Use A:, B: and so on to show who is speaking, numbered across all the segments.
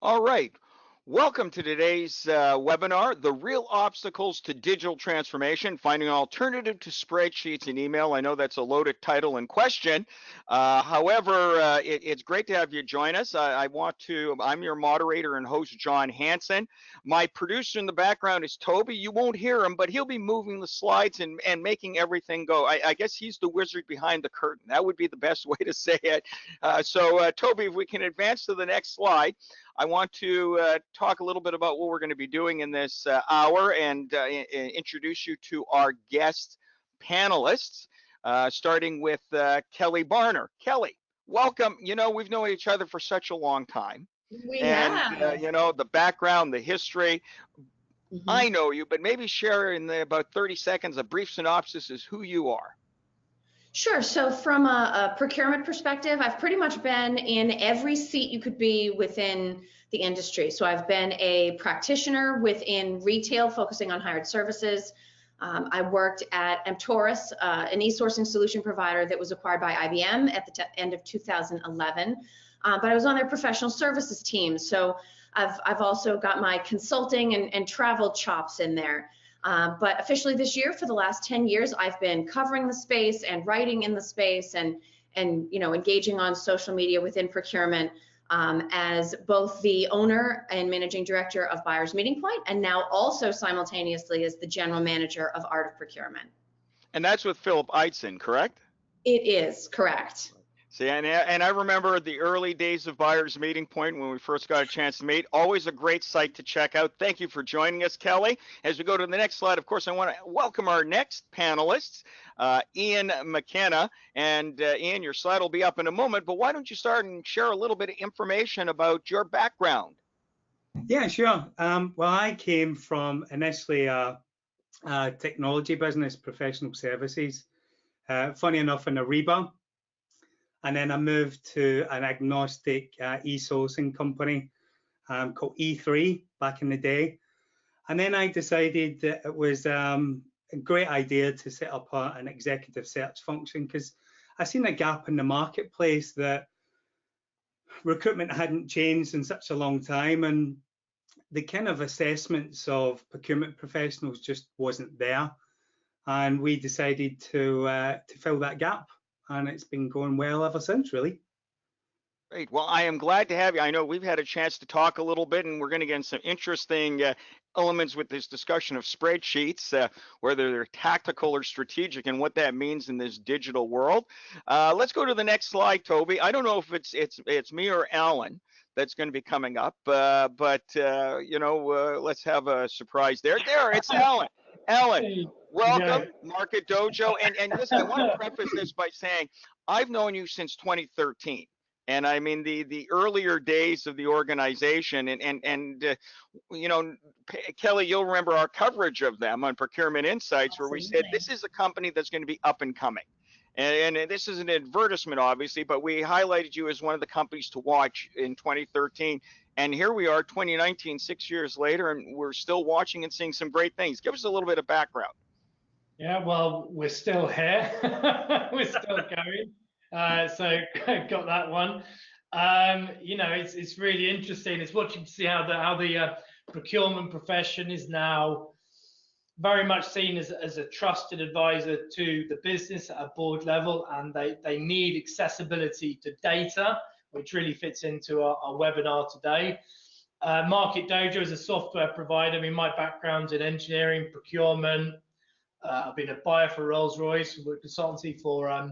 A: All right. Welcome to today's webinar, The Real Obstacles to Digital Transformation, Finding an Alternative to Spreadsheets and Email. I know that's a loaded title and question. However, it's great to have you join us. I'm your moderator and host, John Hanson. My producer in the background is Toby. You won't hear him, but he'll be moving the slides and making everything go. I guess he's the wizard behind the curtain. That would be the best way to say it. Toby, if we can advance to the next slide. I want to talk a little bit about what we're going to be doing in this hour and introduce you to our guest panelists, starting with Kelly Barner. Kelly, welcome. You know, we've known each other for such a long time.
B: We
A: And,
B: have.
A: you know, the background, the history. I know you, but maybe share in about 30 seconds a brief synopsis as who you are.
B: Sure. So from a procurement perspective, I've pretty much been in every seat you could be within the industry. So I've been a practitioner within retail, focusing on hired services. I worked at Emtoris, an e-sourcing solution provider that was acquired by IBM at the end of 2011. But I was on their professional services team. So I've also got my consulting and travel chops in there. But officially this year, for the last 10 years, I've been covering the space and writing in the space and engaging on social media within procurement as both the owner and managing director of Buyers Meeting Point, and now also simultaneously as the general manager of Art of Procurement.
A: And that's with Philip Eitzen, correct?
B: It is, correct.
A: See, and I remember the early days of Buyers Meeting Point when we first got a chance to meet. Always a great site to check out. Thank you for joining us, Kelly. As we go to the next slide, of course, I want to welcome our next panelists, Ian McKenna. And Ian, your slide will be up in a moment, but why don't you start and share a little bit of information about your background?
C: Yeah, sure. Well, I came from initially a technology business, professional services, funny enough, in Ariba. And then I moved to an agnostic e-sourcing company called E3 back in the day. And then I decided that it was a great idea to set up an executive search function because I seen a gap in the marketplace that recruitment hadn't changed in such a long time. And the kind of assessments of procurement professionals just wasn't there. And we decided to fill that gap. And it's been going well ever since, really.
A: Great. Well, I am glad to have you. I know we've had a chance to talk a little bit, and we're going to get into some interesting elements with this discussion of spreadsheets, whether they're tactical or strategic, and what that means in this digital world. Let's go to the next slide, Toby. I don't know if it's me or Alan that's going to be coming up, but let's have a surprise there. There, it's Alan. Alan, welcome, Market Dojo. And listen, I want to preface this by saying I've known you since 2013. And I mean, the earlier days of the organization Kelly, you'll remember our coverage of them on Procurement Insights, where we said this is a company that's going to be up and coming. And this is an advertisement, obviously, but we highlighted you as one of the companies to watch in 2013. And here we are, 2019, 6 years later, and we're still watching and seeing some great things. Give us a little bit of background.
D: Yeah, well, we're still here. We're still going. So got that one. It's really interesting. It's watching to see how the procurement profession is now very much seen as a trusted advisor to the business at a board level, and they need accessibility to data, which really fits into our webinar today. Market Dojo is a software provider. I mean, my background's in engineering, procurement. I've been a buyer for Rolls-Royce, worked consultancy for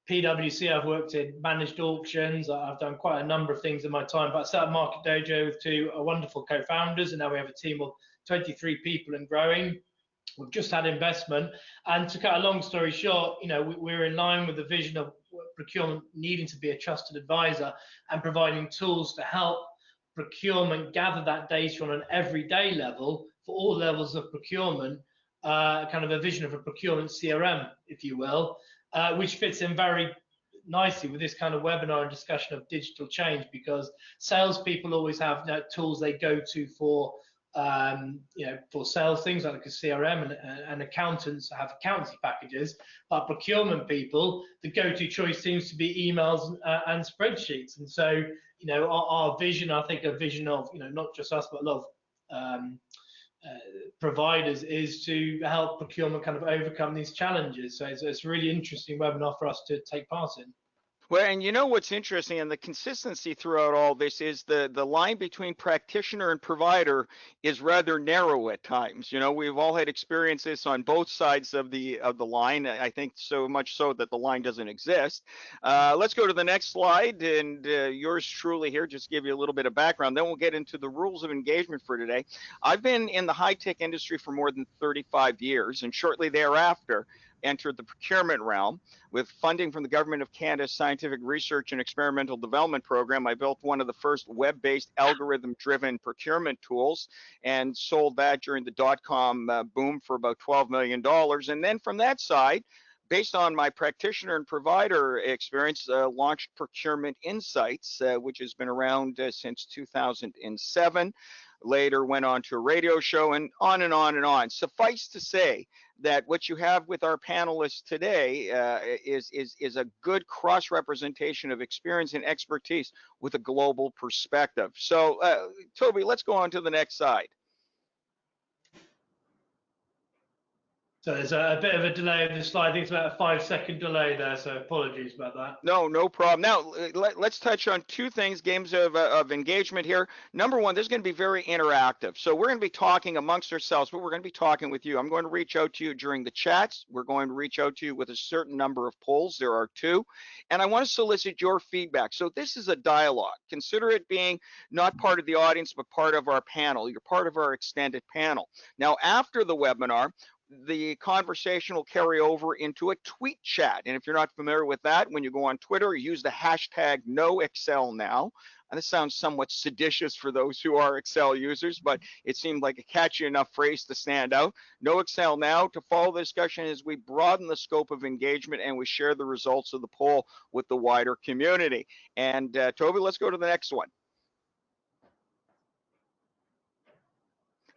D: PwC. I've worked in managed auctions. I've done quite a number of things in my time, but I set up Market Dojo with two wonderful co-founders, and now we have a team of 23 people and growing. We've just had investment, and to cut a long story short, we're in line with the vision of procurement needing to be a trusted advisor and providing tools to help procurement gather that data on an everyday level for all levels of procurement, kind of a vision of a procurement CRM, if you will, which fits in very nicely with this kind of webinar and discussion of digital change, because salespeople always have tools they go to for for sales things like a CRM, and accountants have accountancy packages. But procurement people, the go-to choice seems to be emails and spreadsheets. And so, our vision, I think a vision of, not just us, but a lot of providers, is to help procurement kind of overcome these challenges. So it's a really interesting webinar for us to take part in.
A: Well, and you know what's interesting, and the consistency throughout all this is the line between practitioner and provider is rather narrow at times. We've all had experiences on both sides of the line. I think so much so that the line doesn't exist. Let's go to the next slide, and yours truly here, just give you a little bit of background. Then we'll get into the rules of engagement for today. I've been in the high-tech industry for more than 35 years, and shortly thereafter entered the procurement realm. With funding from the Government of Canada's Scientific Research and Experimental Development Program, I built one of the first web-based algorithm-driven procurement tools and sold that during the dot-com boom for about $12 million. And then from that side, based on my practitioner and provider experience, launched Procurement Insights, which has been around since 2007. Later went on to a radio show, and on and on and on. Suffice to say that what you have with our panelists today is a good cross representation of experience and expertise with a global perspective. So Toby, let's go on to the next slide.
D: So there's a bit of a delay in the slide. I think it's about a 5-second delay there, so apologies about that.
A: No problem. Now, let's touch on two things, games of engagement here. Number one, this is going to be very interactive. So we're going to be talking amongst ourselves, but we're going to be talking with you. I'm going to reach out to you during the chats. We're going to reach out to you with a certain number of polls. There are 2. And I want to solicit your feedback. So this is a dialogue. Consider it being not part of the audience, but part of our panel. You're part of our extended panel. Now, after the webinar, the conversation will carry over into a tweet chat. And if you're not familiar with that, when you go on Twitter, use the hashtag #NoExcelNow. And this sounds somewhat seditious for those who are Excel users, but it seemed like a catchy enough phrase to stand out. #NoExcelNow to follow the discussion as we broaden the scope of engagement and we share the results of the poll with the wider community. And Toby, let's go to the next one.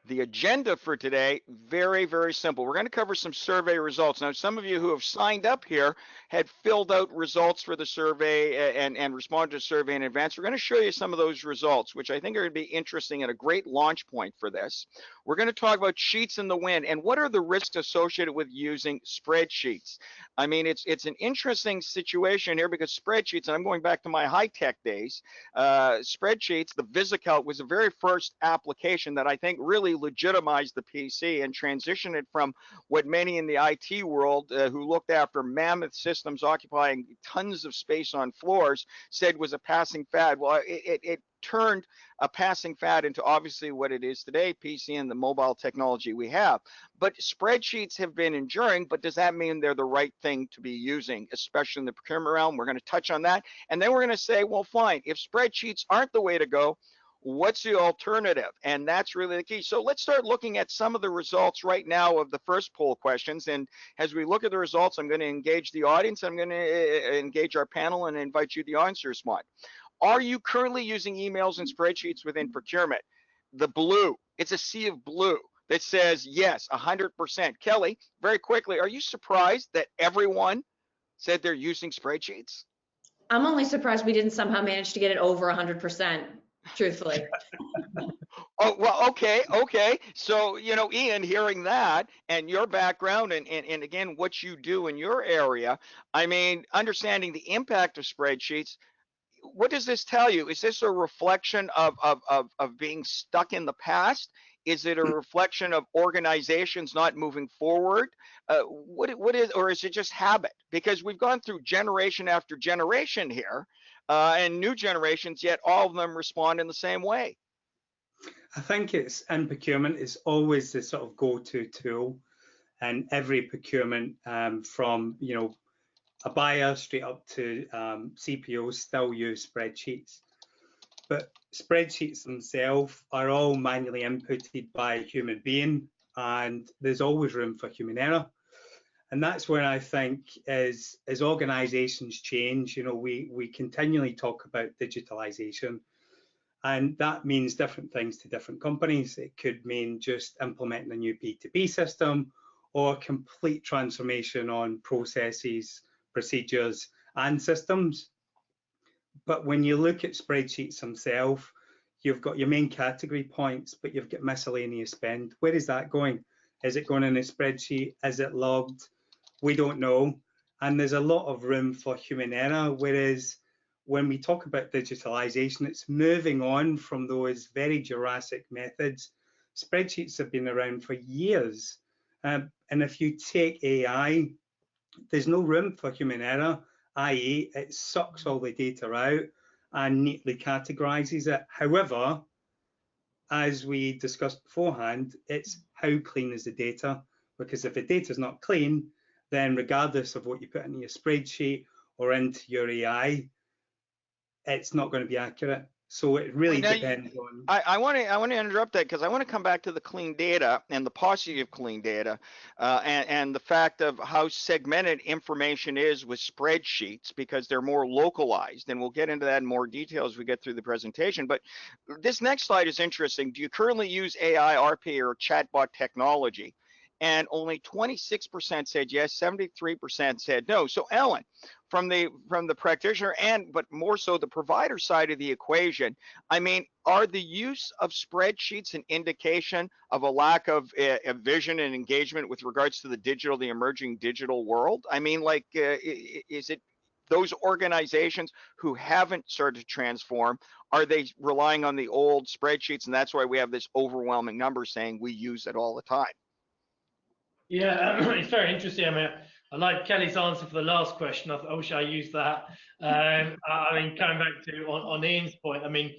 A: The agenda for today, very, very simple. We're going to cover some survey results. Now, some of you who have signed up here had filled out results for the survey and responded to the survey in advance. We're going to show you some of those results, which I think are going to be interesting and a great launch point for this. We're going to talk about sheets in the wind and what are the risks associated with using spreadsheets. I mean, it's an interesting situation here because spreadsheets, and I'm going back to my high-tech days, spreadsheets, the VisiCalc was the very first application that I think really legitimized the PC and transitioned it from what many in the IT world who looked after mammoth systems occupying tons of space on floors said was a passing fad. Well, it turned a passing fad into obviously what it is today, PC and the mobile technology we have. But spreadsheets have been enduring, but does that mean they're the right thing to be using, especially in the procurement realm? We're going to touch on that. And then we're going to say, well, fine, if spreadsheets aren't the way to go, what's the alternative? And that's really the key. So let's start looking at some of the results right now of the first poll questions. And as we look at the results, I'm going to engage the audience. I'm going to engage our panel and invite you the answers one. Are you currently using emails and spreadsheets within procurement? The blue, it's a sea of blue that says yes, 100%. Kelly, very quickly, are you surprised that everyone said they're using spreadsheets?
B: I'm only surprised we didn't somehow manage to get it over 100%. Truthfully.
A: Oh, well, okay. So, Ian, hearing that and your background and again, what you do in your area, I mean, understanding the impact of spreadsheets, what does this tell you? Is this a reflection of being stuck in the past? Is it a reflection of organizations not moving forward? What is, or is it just habit? Because we've gone through generation after generation here, and new generations, yet all of them respond in the same way.
C: I think it's in procurement is always the sort of go-to tool, and every procurement from a buyer straight up to CPOs still use spreadsheets. But spreadsheets themselves are all manually inputted by a human being, and there's always room for human error. And that's where I think as organizations change, we continually talk about digitalization. And that means different things to different companies. It could mean just implementing a new B2B system or complete transformation on processes, procedures, and systems. But when you look at spreadsheets themselves, you've got your main category points, but you've got miscellaneous spend. Where is that going? Is it going in a spreadsheet? Is it logged? We don't know. And there's a lot of room for human error, whereas when we talk about digitalization, it's moving on from those very Jurassic methods. Spreadsheets have been around for years. And if you take AI, there's no room for human error, i.e. it sucks all the data out and neatly categorizes it. However, as we discussed beforehand, it's how clean is the data? Because if the data is not clean, then regardless of what you put into your spreadsheet or into your AI, it's not going to be accurate. So it really depends on.
A: I want to interrupt that because I want to come back to the clean data and the paucity of clean data, and the fact of how segmented information is with spreadsheets because they're more localized, and we'll get into that in more detail as we get through the presentation. But this next slide is interesting. Do you currently use AI, RP, or chatbot technology? And only 26% said yes, 73% said no. So Ellen, from the practitioner but more so the provider side of the equation, I mean, are the use of spreadsheets an indication of a lack of a vision and engagement with regards to the emerging digital world? I mean, like, is it those organizations who haven't started to transform, are they relying on the old spreadsheets, and that's why we have this overwhelming number saying we use it all the time?
D: Yeah, it's very interesting. I mean, I like Kelly's answer for the last question. I wish I used that. I mean, coming back to on Ian's point, I mean,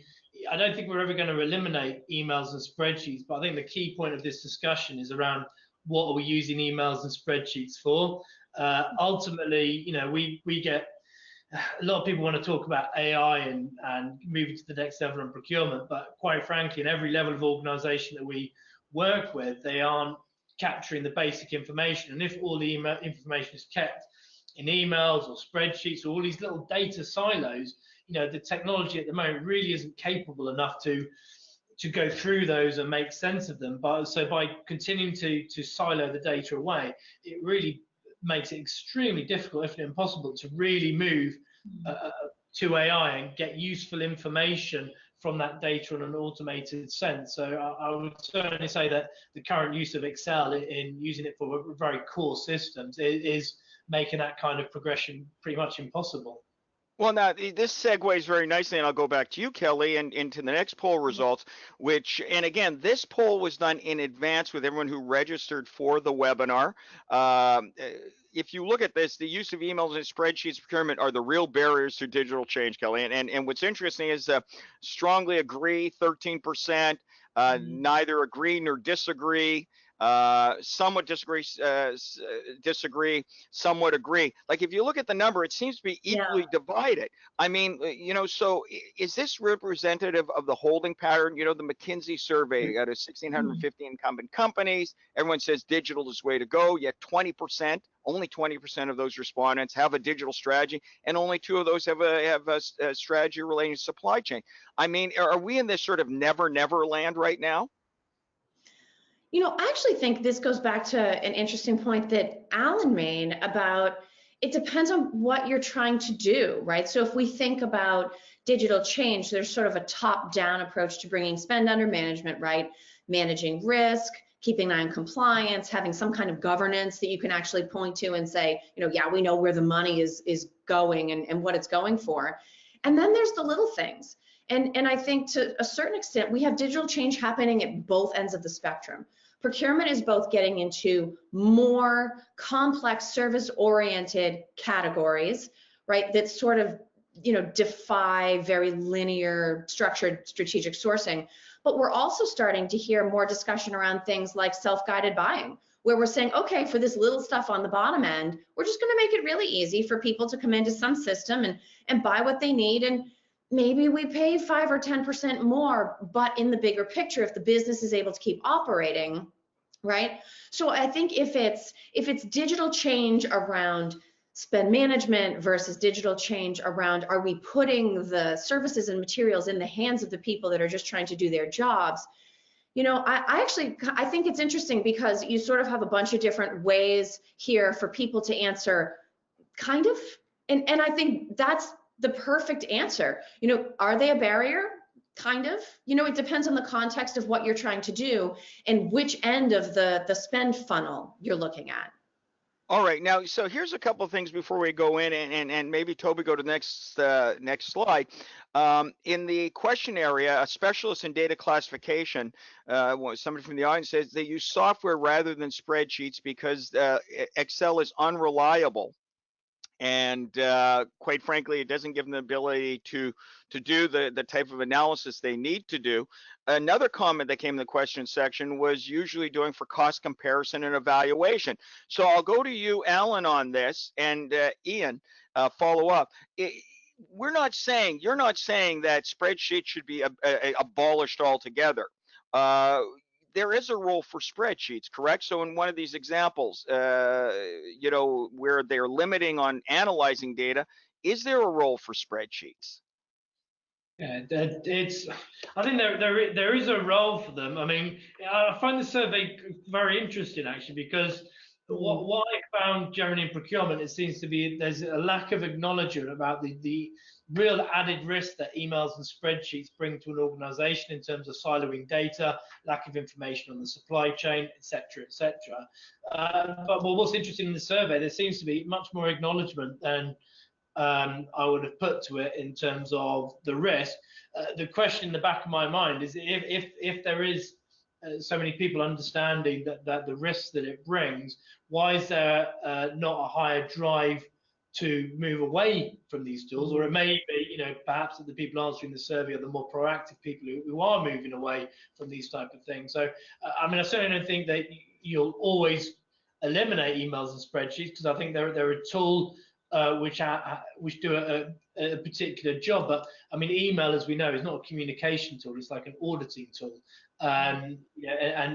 D: I don't think we're ever going to eliminate emails and spreadsheets, but I think the key point of this discussion is around what are we using emails and spreadsheets for. Ultimately, you know, we get a lot of people want to talk about AI and moving to the next level in procurement, but quite frankly, in every level of organization that we work with, they aren't capturing the basic information. And if all the information is kept in emails or spreadsheets or all these little data silos, you know, the technology at the moment really isn't capable enough to go through those and make sense of them. But so by continuing to silo the data away, it really makes it extremely difficult, if not impossible, to really move to AI and get useful information from that data in an automated sense. So I would certainly say that the current use of Excel in using it for very core systems is making that kind of progression pretty much impossible.
A: Well, now this segues very nicely, and I'll go back to you, Kelly, and into the next poll results, which, and again, this poll was done in advance with everyone who registered for the webinar. If you look at this, the use of emails and spreadsheets procurement are the real barriers to digital change, Kelly. And what's interesting is strongly agree, 13%, neither agree nor disagree. Somewhat disagree, somewhat agree. Like if you look at the number, it seems to be equally divided. I mean, you know, so is this representative of the holding pattern? You know, the McKinsey survey out of 1,650 incumbent companies, everyone says digital is the way to go, yet only 20% of those respondents have a digital strategy, and only 2 of those have a strategy relating to supply chain. I mean, are we in this sort of never land right now?
B: You know, I actually think this goes back to an interesting point that Alan made about it depends on what you're trying to do, right? So if we think about digital change, there's sort of a top-down approach to bringing spend under management, right? Managing risk, keeping an eye on compliance, having some kind of governance that you can actually point to and say, you know, yeah, we know where the money is going and what it's going for. And then there's the little things. And I think to a certain extent, we have digital change happening at both ends of the spectrum. Procurement is both getting into more complex service-oriented categories, right, that sort of, you know, defy very linear, structured strategic sourcing. But we're also starting to hear more discussion around things like self-guided buying, where we're saying, okay, for this little stuff on the bottom end, we're just going to make it really easy for people to come into some system and buy what they need, and maybe we pay 5 or 10% more, but in the bigger picture, if the business is able to keep operating, right? So I think if it's digital change around spend management versus digital change around, are we putting the services and materials in the hands of the people that are just trying to do their jobs? You know, I think it's interesting because you sort of have a bunch of different ways here for people to answer, kind of, and I think that's the perfect answer. You know, are they a barrier? Kind of. You know, it depends on the context of what you're trying to do and which end of the spend funnel you're looking at.
A: All right, now, so here's a couple of things before we go in, and maybe Toby, go to the next slide. In the question area, a specialist in data classification, somebody from the audience says they use software rather than spreadsheets because Excel is unreliable. And quite frankly, it doesn't give them the ability to do the type of analysis they need to do. Another comment that came in the question section was usually doing for cost comparison and evaluation. So I'll go to you, Alan, on this, and Ian, follow up. You're not saying that spreadsheets should be abolished altogether. There is a role for spreadsheets, correct? So in one of these examples, you know, where they're limiting on analyzing data, is there a role for spreadsheets?
D: Yeah, I think there is a role for them. I mean, I find the survey very interesting actually, because what I found generally in procurement, it seems to be there's a lack of acknowledgement about the real added risk that emails and spreadsheets bring to an organization in terms of siloing data, lack of information on the supply chain, etc., etc. But what's interesting in the survey, there seems to be much more acknowledgement than I would have put to it in terms of the risk. The question in the back of my mind is if there is so many people understanding that the risks that it brings, why is there not a higher drive to move away from these tools? Or it may be, you know, perhaps that the people answering the survey are the more proactive people who are moving away from these type of things. So, I mean, I certainly don't think that you'll always eliminate emails and spreadsheets, because I think they're a tool which do a particular job. But I mean, email, as we know, is not a communication tool. It's like an auditing tool. Yeah,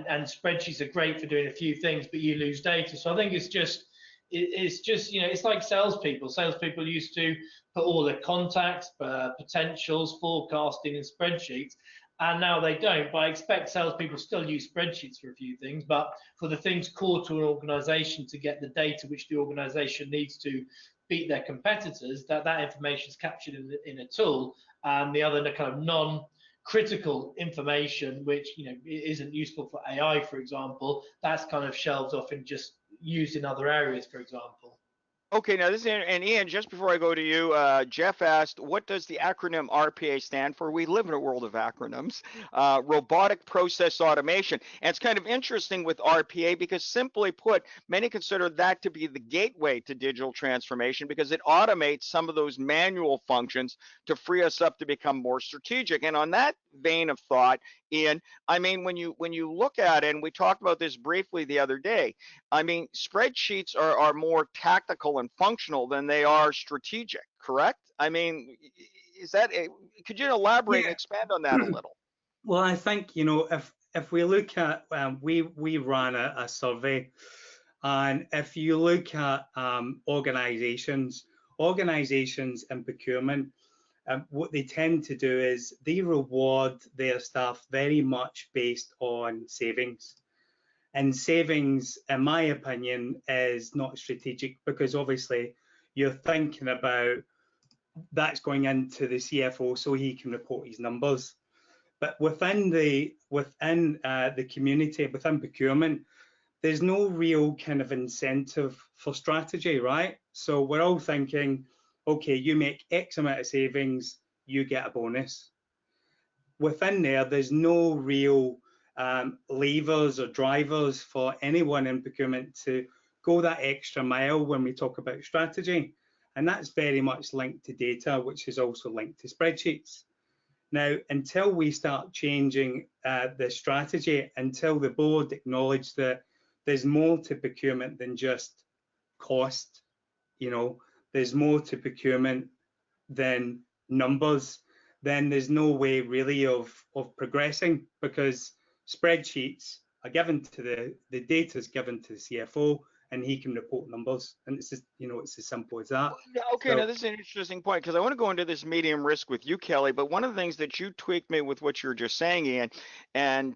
D: and spreadsheets are great for doing a few things, but you lose data. So I think it's just you know, it's like salespeople. Salespeople used to put all their contacts, potentials, forecasting in spreadsheets, and now they don't. But I expect salespeople still use spreadsheets for a few things, but for the things core to an organization, to get the data which the organization needs to beat their competitors, that information is captured in a tool, and the other kind of non-critical information, which, you know, isn't useful for AI, for example, that's kind of shelved off and just used in other areas, for example.
A: Okay, now this is, and Ian, just before I go to you, Jeff asked, what does the acronym RPA stand for? We live in a world of acronyms. Robotic Process Automation. And it's kind of interesting with RPA because, simply put, many consider that to be the gateway to digital transformation because it automates some of those manual functions to free us up to become more strategic. And on that vein of thought, Ian, I mean, when you look at it, and we talked about this briefly the other day, I mean, spreadsheets are more tactical and functional than they are strategic, correct? I mean, is that could you elaborate and expand on that a little?
C: Well, I think, you know, if we look at, we ran a survey, and if you look at organizations in procurement, what they tend to do is they reward their staff very much based on savings. And savings, in my opinion, is not strategic, because obviously you're thinking about that's going into the CFO so he can report his numbers. But within the community, within procurement, there's no real kind of incentive for strategy, right? So we're all thinking, okay, you make X amount of savings, you get a bonus. Within there's no real levers or drivers for anyone in procurement to go that extra mile when we talk about strategy. And that's very much linked to data, which is also linked to spreadsheets. Now, until we start changing the strategy, until the board acknowledge that there's more to procurement than just cost, you know, there's more to procurement than numbers, then there's no way really of progressing, because spreadsheets are given to the data is given to the CFO, and he can report numbers. And it's just, it's as simple as that.
A: Okay,
C: So,
A: now this is an interesting point because I want to go into this medium risk with you, Kelly. But one of the things that you tweaked me with what you were just saying, Ian, and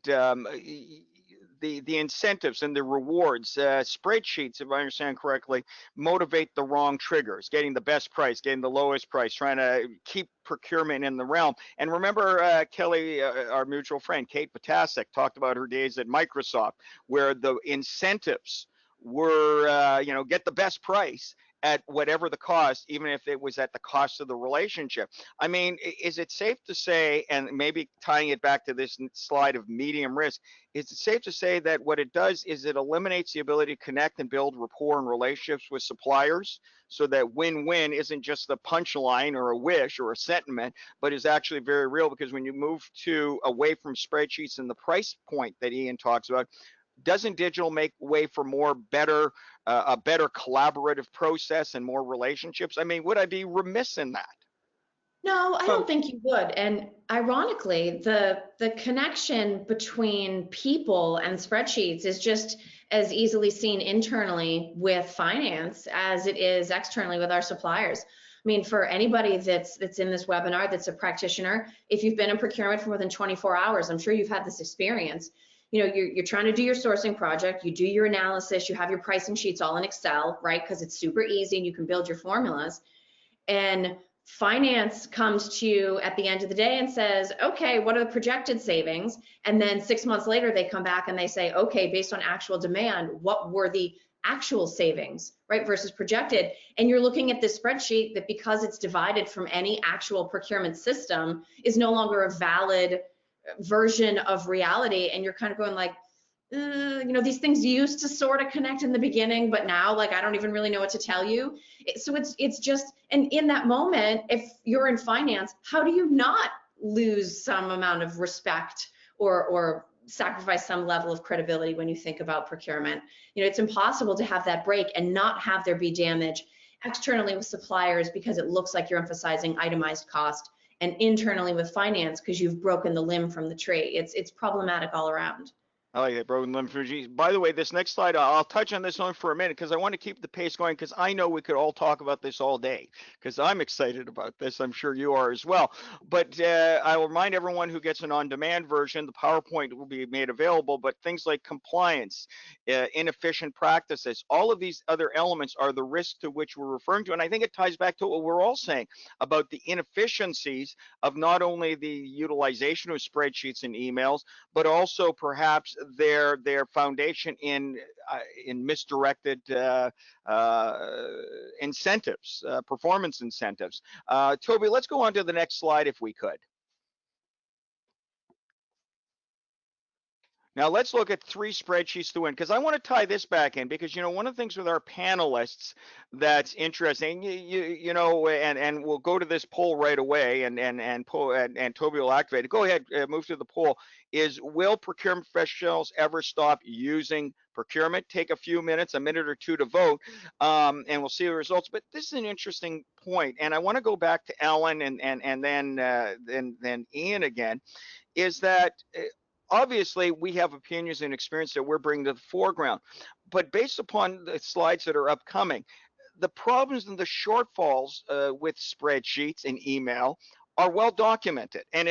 A: the incentives and the rewards, spreadsheets, if I understand correctly, motivate the wrong triggers, getting the best price, getting the lowest price, trying to keep procurement in the realm. And remember, Kelly, our mutual friend, Kate Potasic, talked about her days at Microsoft, where the incentives were, get the best price at whatever the cost, even if it was at the cost of the relationship. I mean, is it safe to say, and maybe tying it back to this slide of medium risk, is it safe to say that what it does is it eliminates the ability to connect and build rapport and relationships with suppliers, so that win-win isn't just the punchline or a wish or a sentiment, but is actually very real? Because when you move away from spreadsheets and the price point that Ian talks about, doesn't digital make way for a better collaborative process and more relationships? I mean, would I be remiss in that?
B: No, I
C: well,
B: don't think you would. And ironically, the connection between people and spreadsheets is just as easily seen internally with finance as it is externally with our suppliers. I mean, for anybody that's in this webinar that's a practitioner, if you've been in procurement for more than 24 hours, I'm sure you've had this experience. You're trying to do your sourcing project, you do your analysis, you have your pricing sheets all in Excel, right? Because it's super easy and you can build your formulas. And finance comes to you at the end of the day and says, okay, what are the projected savings? And then 6 months later, they come back and they say, okay, based on actual demand, what were the actual savings, right, versus projected? And you're looking at this spreadsheet that, because it's divided from any actual procurement system, is no longer a valid version of reality. And you're kind of going like, these things used to sort of connect in the beginning, but now, like, I don't even really know what to tell you. So it's just, and in that moment, if you're in finance, how do you not lose some amount of respect or sacrifice some level of credibility when you think about procurement? It's impossible to have that break and not have there be damage externally with suppliers because it looks like you're emphasizing itemized cost, and internally with finance because you've broken the limb from the tree. It's problematic all around.
A: I like that, broken limb. By the way, this next slide, I'll touch on this one for a minute because I want to keep the pace going, because I know we could all talk about this all day because I'm excited about this. I'm sure you are as well. But I will remind everyone who gets an on-demand version, the PowerPoint will be made available, but things like compliance, inefficient practices, all of these other elements are the risks to which we're referring to. And I think it ties back to what we're all saying about the inefficiencies of not only the utilization of spreadsheets and emails, but also perhaps their foundation in misdirected incentives, performance incentives. Toby, let's go on to the next slide if we could. Now let's look at 3 spreadsheets to win, because I want to tie this back in, because one of the things with our panelists that's interesting, and we'll go to this poll right away, and Toby will activate it. Go ahead, move to the poll. Is, will procurement professionals ever stop using procurement? Take a few minutes, a minute or two to vote, and we'll see the results. But this is an interesting point, and I want to go back to Ellen and then Ian again. Is that obviously we have opinions and experience that we're bringing to the foreground, but based upon the slides that are upcoming, the problems and the shortfalls with spreadsheets and email are well documented, and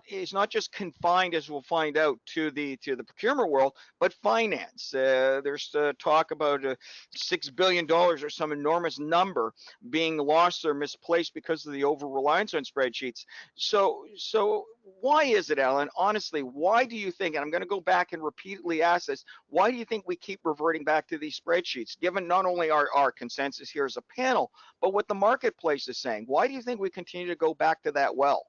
A: is not just confined, as we'll find out, to the procurement world, but finance. There's talk about $6 billion or some enormous number being lost or misplaced because of the over reliance on spreadsheets. So why is it, Alan? Honestly, why do you think, and I'm going to go back and repeatedly ask this, why do you think we keep reverting back to these spreadsheets, given not only our consensus here as a panel, but what the marketplace is saying? Why do you think we continue to go back to that well?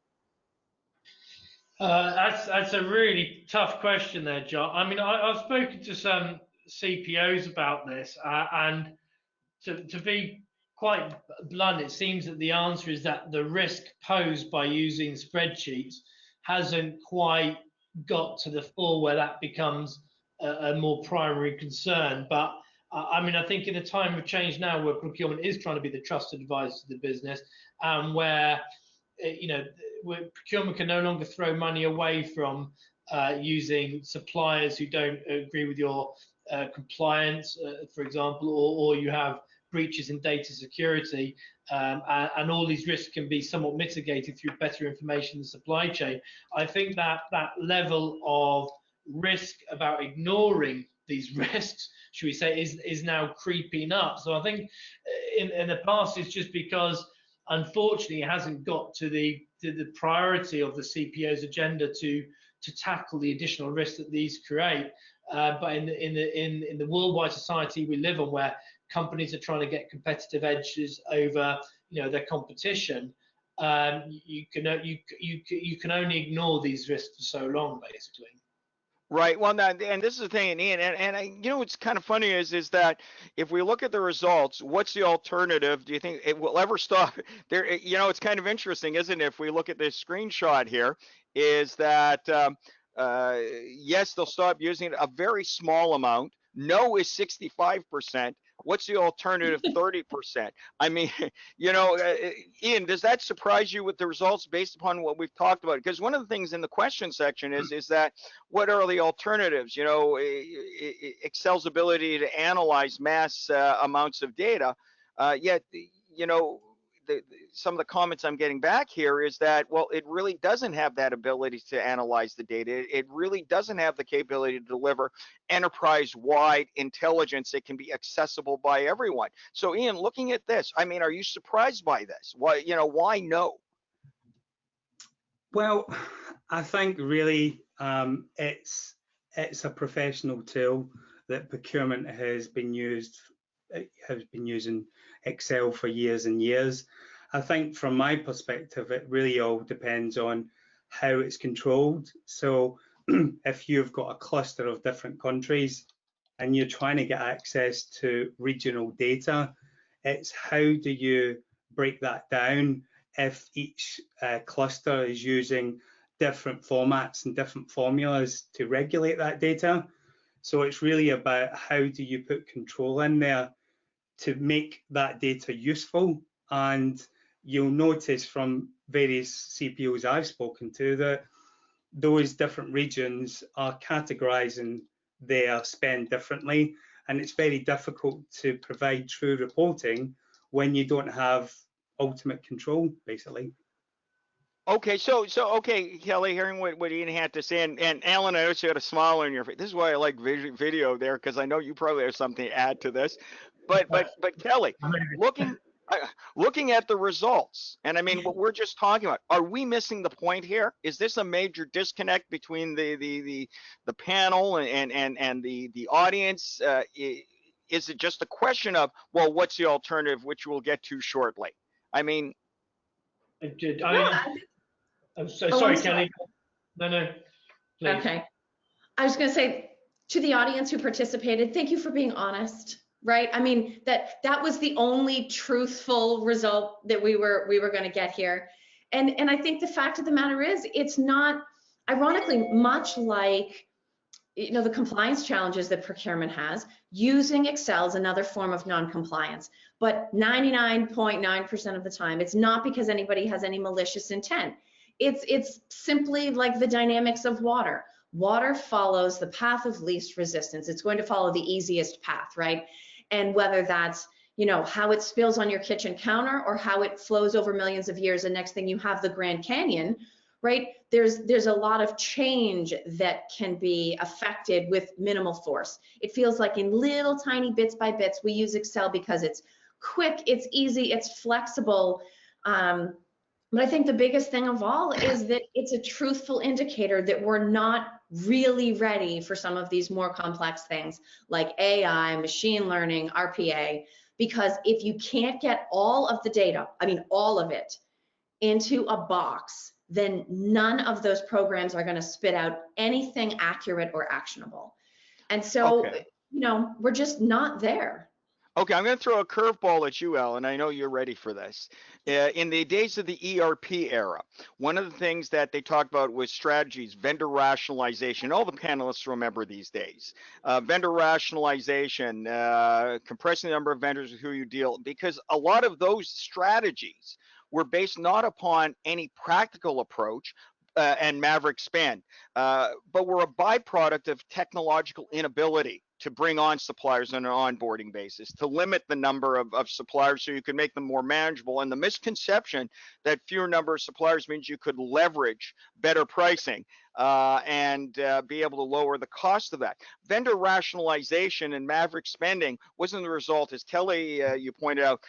D: That's a really tough question there, John. I mean, I've spoken to some CPOs about this, and to be quite blunt, it seems that the answer is that the risk posed by using spreadsheets hasn't quite got to the fore where that becomes a more primary concern. But I mean, I think in a time of change now, where procurement is trying to be the trusted advisor to the business, where where procurement can no longer throw money away from using suppliers who don't agree with your compliance, for example, or you have breaches in data security, and all these risks can be somewhat mitigated through better information in the supply chain. I think that that level of risk about ignoring these risks, should we say, is now creeping up. So I think in the past it's just because unfortunately it hasn't got to the priority of the CPO's agenda to tackle the additional risks that these create. But in the worldwide society we live in, where companies are trying to get competitive edges over their competition, you can only ignore these risks for so long, basically.
A: Right. Well, now, and this is the thing, Ian, and what's kind of funny is that if we look at the results, what's the alternative? Do you think it will ever stop? There, it's kind of interesting, isn't it? If we look at this screenshot here, is that yes, they'll stop using it a very small amount. No is 65%. What's the alternative 30%? I mean, Ian, does that surprise you with the results based upon what we've talked about? Because one of the things in the question section is that what are the alternatives? Excel's ability to analyze mass amounts of data, yet some of the comments I'm getting back here is that, well, it really doesn't have that ability to analyze the data. It really doesn't have the capability to deliver enterprise-wide intelligence that can be accessible by everyone. So, Ian, looking at this, I mean, are you surprised by this? Why no?
C: Well, I think really it's a professional tool that procurement has been using Excel for years and years. I think from my perspective, it really all depends on how it's controlled. So if you've got a cluster of different countries and you're trying to get access to regional data, it's how do you break that down if each cluster is using different formats and different formulas to regulate that data. So it's really about how do you put control in there to make that data useful. And you'll notice from various CPOs I've spoken to that those different regions are categorizing their spend differently, and it's very difficult to provide true reporting when you don't have ultimate control, basically.
A: Okay, so okay, Kelly, hearing what Ian had to say, and Alan, I noticed you had a smile on your face. This is why I like video there, because I know you probably have something to add to this. But Kelly, looking at the results, and I mean what we're just talking about, are we missing the point here? Is this a major disconnect between the panel and the audience? Is it just a question of, well, what's the alternative, which we'll get to shortly? I mean,
D: I'm so sorry, Kelly. No, please.
B: Okay. I was going to say to the audience who participated, thank you for being honest, right? I mean, that was the only truthful result that we were going to get here. And I think the fact of the matter is, it's not, ironically, much like the compliance challenges that procurement has. Using Excel is another form of non-compliance, but 99.9% of the time, it's not because anybody has any malicious intent. It's simply like the dynamics of water. Water follows the path of least resistance. It's going to follow the easiest path, right? And whether that's how it spills on your kitchen counter or how it flows over millions of years, and next thing you have the Grand Canyon, right? There's a lot of change that can be affected with minimal force. It feels like in little tiny bits by bits. We use Excel because it's quick, it's easy, it's flexible. But I think the biggest thing of all is that it's a truthful indicator that we're not really ready for some of these more complex things like AI, machine learning, RPA, because if you can't get all of the data, I mean all of it, into a box, then none of those programs are going to spit out anything accurate or actionable. And so,
A: okay.
B: We're just not there.
A: Okay, I'm going to throw a curveball at you, Alan. I know you're ready for this. In the days of the ERP era, one of the things that they talked about was strategies, vendor rationalization. All the panelists remember these days. Vendor rationalization, compressing the number of vendors with who you deal, because a lot of those strategies were based not upon any practical approach, and maverick spend, but were a byproduct of technological inability to bring on suppliers on an onboarding basis, to limit the number of suppliers so you could make them more manageable. And the misconception that fewer number of suppliers means you could leverage better pricing and be able to lower the cost of that. Vendor rationalization and maverick spending wasn't the result, as Kelly, you pointed out,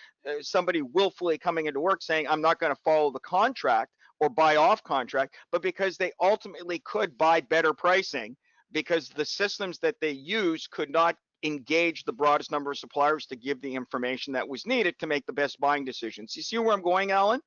A: somebody willfully coming into work saying, I'm not going to follow the contract or buy off contract, but because they ultimately could buy better pricing because the systems that they use could not engage the broadest number of suppliers to give the information that was needed to make the best buying decisions. You see where I'm going, Alan?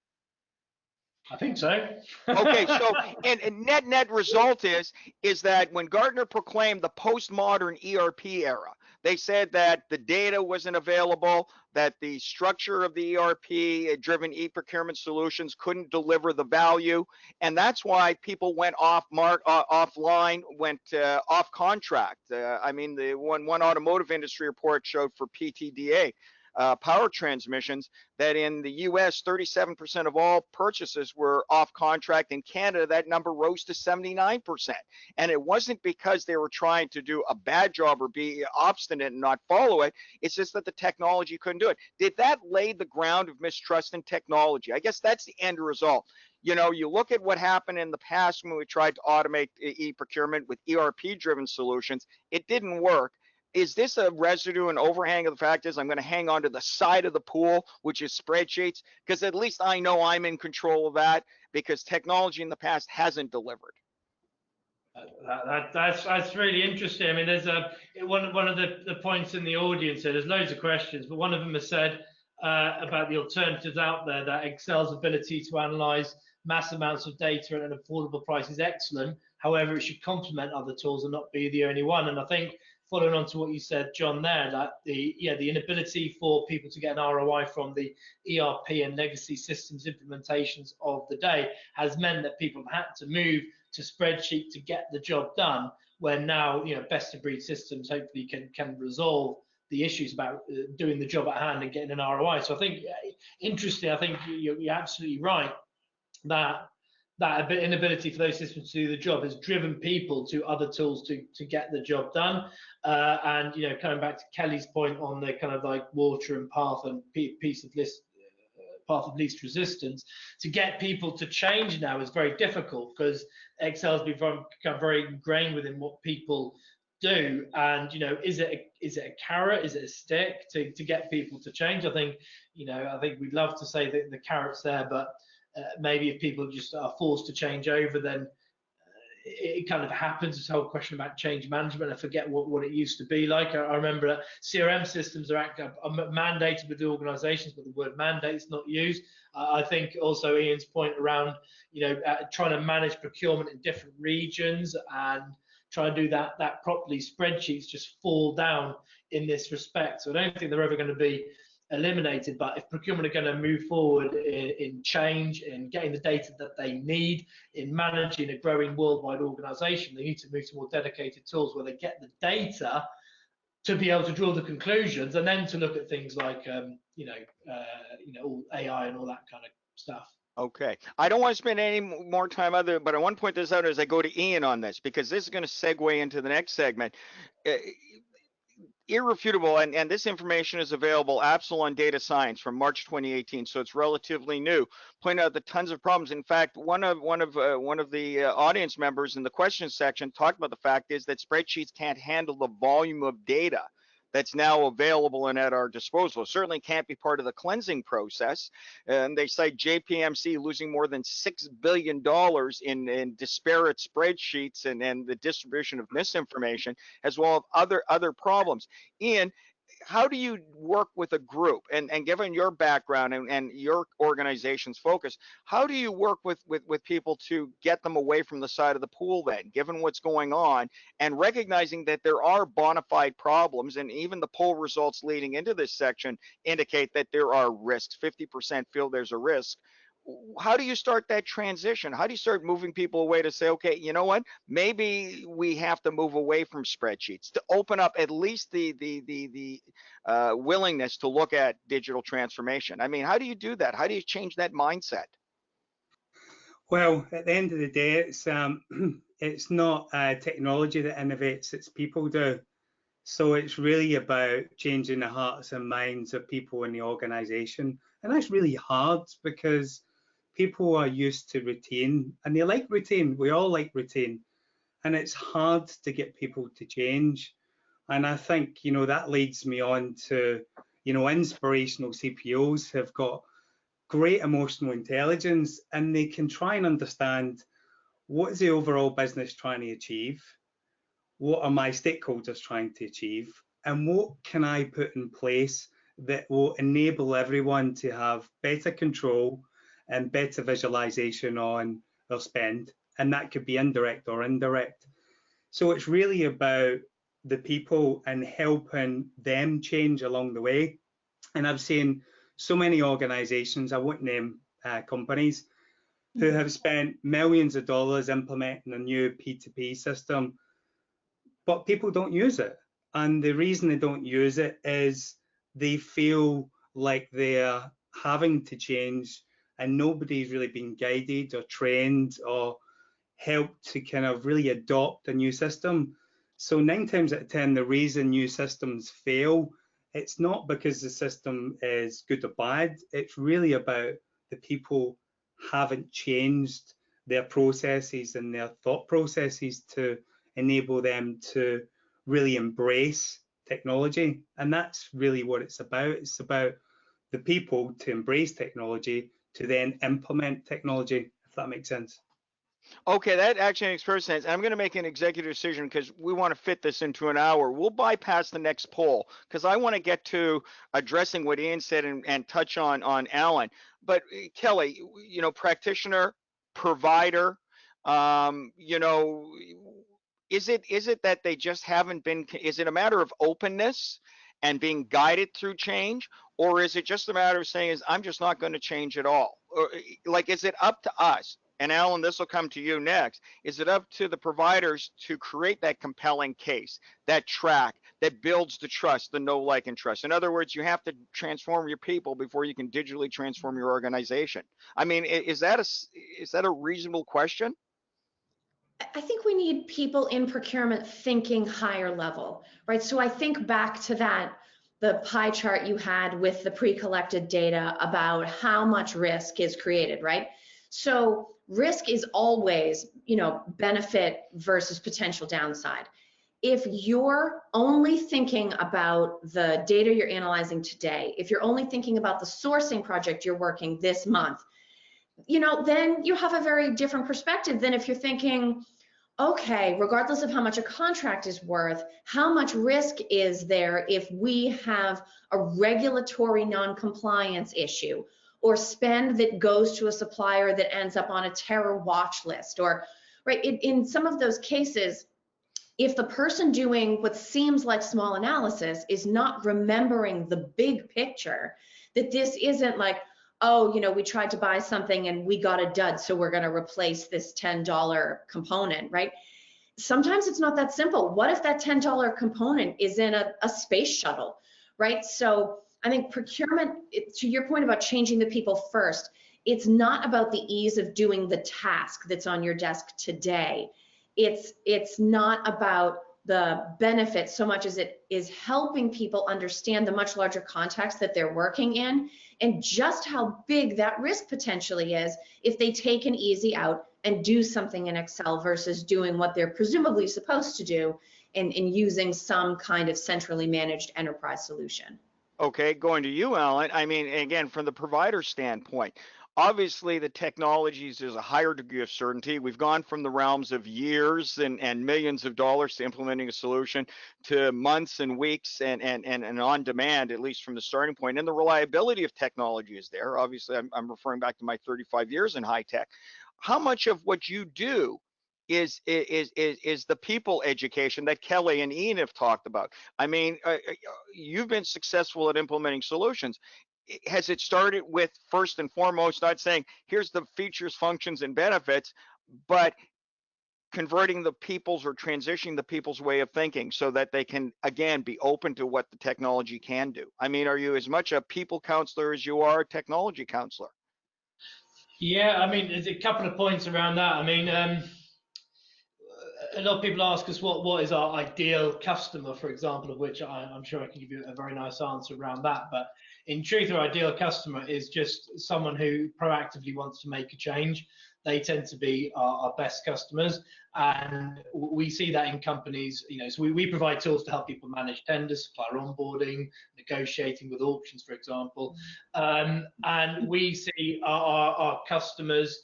D: I think so.
A: Okay, so and net result is that when Gartner proclaimed the postmodern ERP era, they said that the data wasn't available, that the structure of the ERP-driven e-procurement solutions couldn't deliver the value, and that's why people went offline, went off contract. I mean, the one automotive industry report showed for PTDA. Power transmissions, that in the US, 37% of all purchases were off contract. In Canada, that number rose to 79%. And it wasn't because they were trying to do a bad job or be obstinate and not follow it. It's just that the technology couldn't do it. Did that lay the ground of mistrust in technology? I guess that's the end result. You know, you look at what happened in the past when we tried to automate e-procurement with ERP-driven solutions, it didn't work. Is this a residue and overhang of the fact is I'm going to hang on to the side of the pool, which is spreadsheets, because at least I know I'm in control of that because technology in the past hasn't delivered.
D: That's really interesting. I mean, there's one of the points in the audience here, there's loads of questions, but one of them has said about the alternatives out there, that Excel's ability to analyze mass amounts of data at an affordable price is excellent. However, it should complement other tools and not be the only one. And I think, following on to what you said, John, there, that the inability for people to get an ROI from the ERP and legacy systems implementations of the day has meant that people have had to move to spreadsheet to get the job done, where now, you know, best of breed systems hopefully can resolve the issues about doing the job at hand and getting an ROI. So I think, interesting, I think you're absolutely right that inability for those systems to do the job has driven people to other tools to get the job done. And, you know, coming back to Kelly's point on the kind of like water and path and path of least resistance, to get people to change now is very difficult because Excel's become very ingrained within what people do. And, you know, is it a carrot, is it a stick to get people to change? I think we'd love to say that the carrot's there, but maybe if people just are forced to change over, then it kind of happens. This whole question about change management, I forget what it used to be like. I remember that CRM systems are mandated with the organizations, but the word mandate is not used. I think also Ian's point around, you know, trying to manage procurement in different regions and try and do that properly. Spreadsheets just fall down in this respect. So I don't think they're ever going to be eliminated, but if procurement are going to move forward in change, in getting the data that they need, in managing a growing worldwide organization, they need to move to more dedicated tools where they get the data to be able to draw the conclusions, and then to look at things like all AI and all that kind of stuff.
A: Okay, I don't want to spend any more time but I want to point this out as I go to Ian on this, because this is going to segue into the next segment. Irrefutable, and this information is available, Absalon Data Science from March 2018, so it's relatively new. Point out the tons of problems. In fact, one of the audience members in the questions section talked about the fact is that spreadsheets can't handle the volume of data that's now available and at our disposal. It certainly can't be part of the cleansing process. And they cite JPMC losing more than $6 billion in disparate spreadsheets and the distribution of misinformation, as well as other problems. Ian, how do you work with a group, and given your background and your organization's focus, how do you work with people to get them away from the side of the pool then, given what's going on, and recognizing that there are bona fide problems, and even the poll results leading into this section indicate that there are risks. 50% feel there's a risk. How do you start that transition? How do you start moving people away to say, okay, you know what, maybe we have to move away from spreadsheets to open up at least the willingness to look at digital transformation? I mean, how do you do that? How do you change that mindset?
C: Well, at the end of the day, it's not technology that innovates, it's people do. So it's really about changing the hearts and minds of people in the organization. And that's really hard because people are used to routine and they like routine. We all like routine. And it's hard to get people to change. And I think, that leads me on to, inspirational CPOs have got great emotional intelligence and they can try and understand what is the overall business trying to achieve? What are my stakeholders trying to achieve? And what can I put in place that will enable everyone to have better control and better visualization on their spend? And that could be indirect or indirect. So it's really about the people and helping them change along the way. And I've seen so many organizations, I won't name companies, who have spent millions of dollars implementing a new P2P system, but people don't use it. And the reason they don't use it is they feel like they're having to change and nobody's really been guided or trained or helped to kind of really adopt a new system. So 9 times out of 10, the reason new systems fail, it's not because the system is good or bad. It's really about the people haven't changed their processes and their thought processes to enable them to really embrace technology. And that's really what it's about. It's about the people to embrace technology, to then implement technology, if that makes sense.
A: Okay, that actually makes perfect sense. I'm going to make an executive decision because we want to fit this into an hour. We'll bypass the next poll because I want to get to addressing what Ian said and touch on Alan. But Kelly, practitioner, provider, is it that they just haven't been? Is it a matter of openness and being guided through change, or is it just a matter of saying, "Is I'm just not going to change at all"? Or is it up to us? And Alan, this will come to you next. Is it up to the providers to create that compelling case, that track that builds the trust, the know, like, and trust? In other words, you have to transform your people before you can digitally transform your organization. I mean, is that a reasonable question?
B: I think we need people in procurement thinking higher level, right? So I think back to the pie chart you had with the pre-collected data about how much risk is created, right? So risk is always, benefit versus potential downside. If you're only thinking about the data you're analyzing today, if you're only thinking about the sourcing project you're working this month, then you have a very different perspective than if you're thinking, okay, regardless of how much a contract is worth, how much risk is there if we have a regulatory non-compliance issue or spend that goes to a supplier that ends up on a terror watch list? Or, right, in some of those cases, if the person doing what seems like small analysis is not remembering the big picture, that this isn't like, oh, we tried to buy something and we got a dud, so we're going to replace this $10 component, right? Sometimes it's not that simple. What if that $10 component is in a space shuttle, right? So I think procurement, to your point about changing the people first, it's not about the ease of doing the task that's on your desk today. It's not about the benefit so much as it is helping people understand the much larger context that they're working in and just how big that risk potentially is if they take an easy out and do something in Excel versus doing what they're presumably supposed to do in using some kind of centrally managed enterprise solution.
A: Okay, going to you, Alan. I mean, again, from the provider standpoint, obviously the technologies, there's a higher degree of certainty. We've gone from the realms of years and millions of dollars to implementing a solution to months and weeks and on demand, at least from the starting point. And the reliability of technology is there. Obviously, I'm referring back to my 35 years in high tech. How much of what you do is the people education that Kelly and Ian have talked about? I mean, you've been successful at implementing solutions. Has it started with, first and foremost, not saying here's the features, functions, and benefits, but converting the people's or transitioning the people's way of thinking so that they can, again, be open to what the technology can do? I mean, are you as much a people counselor as you are a technology counselor?
D: Yeah, I mean, there's a couple of points around that. I mean, a lot of people ask us what is our ideal customer, for example, of which I'm sure I can give you a very nice answer around that. But in truth, our ideal customer is just someone who proactively wants to make a change. They tend to be our best customers, and we see that in companies. So we provide tools to help people manage tenders, supplier onboarding, negotiating with auctions, for example, and we see our customers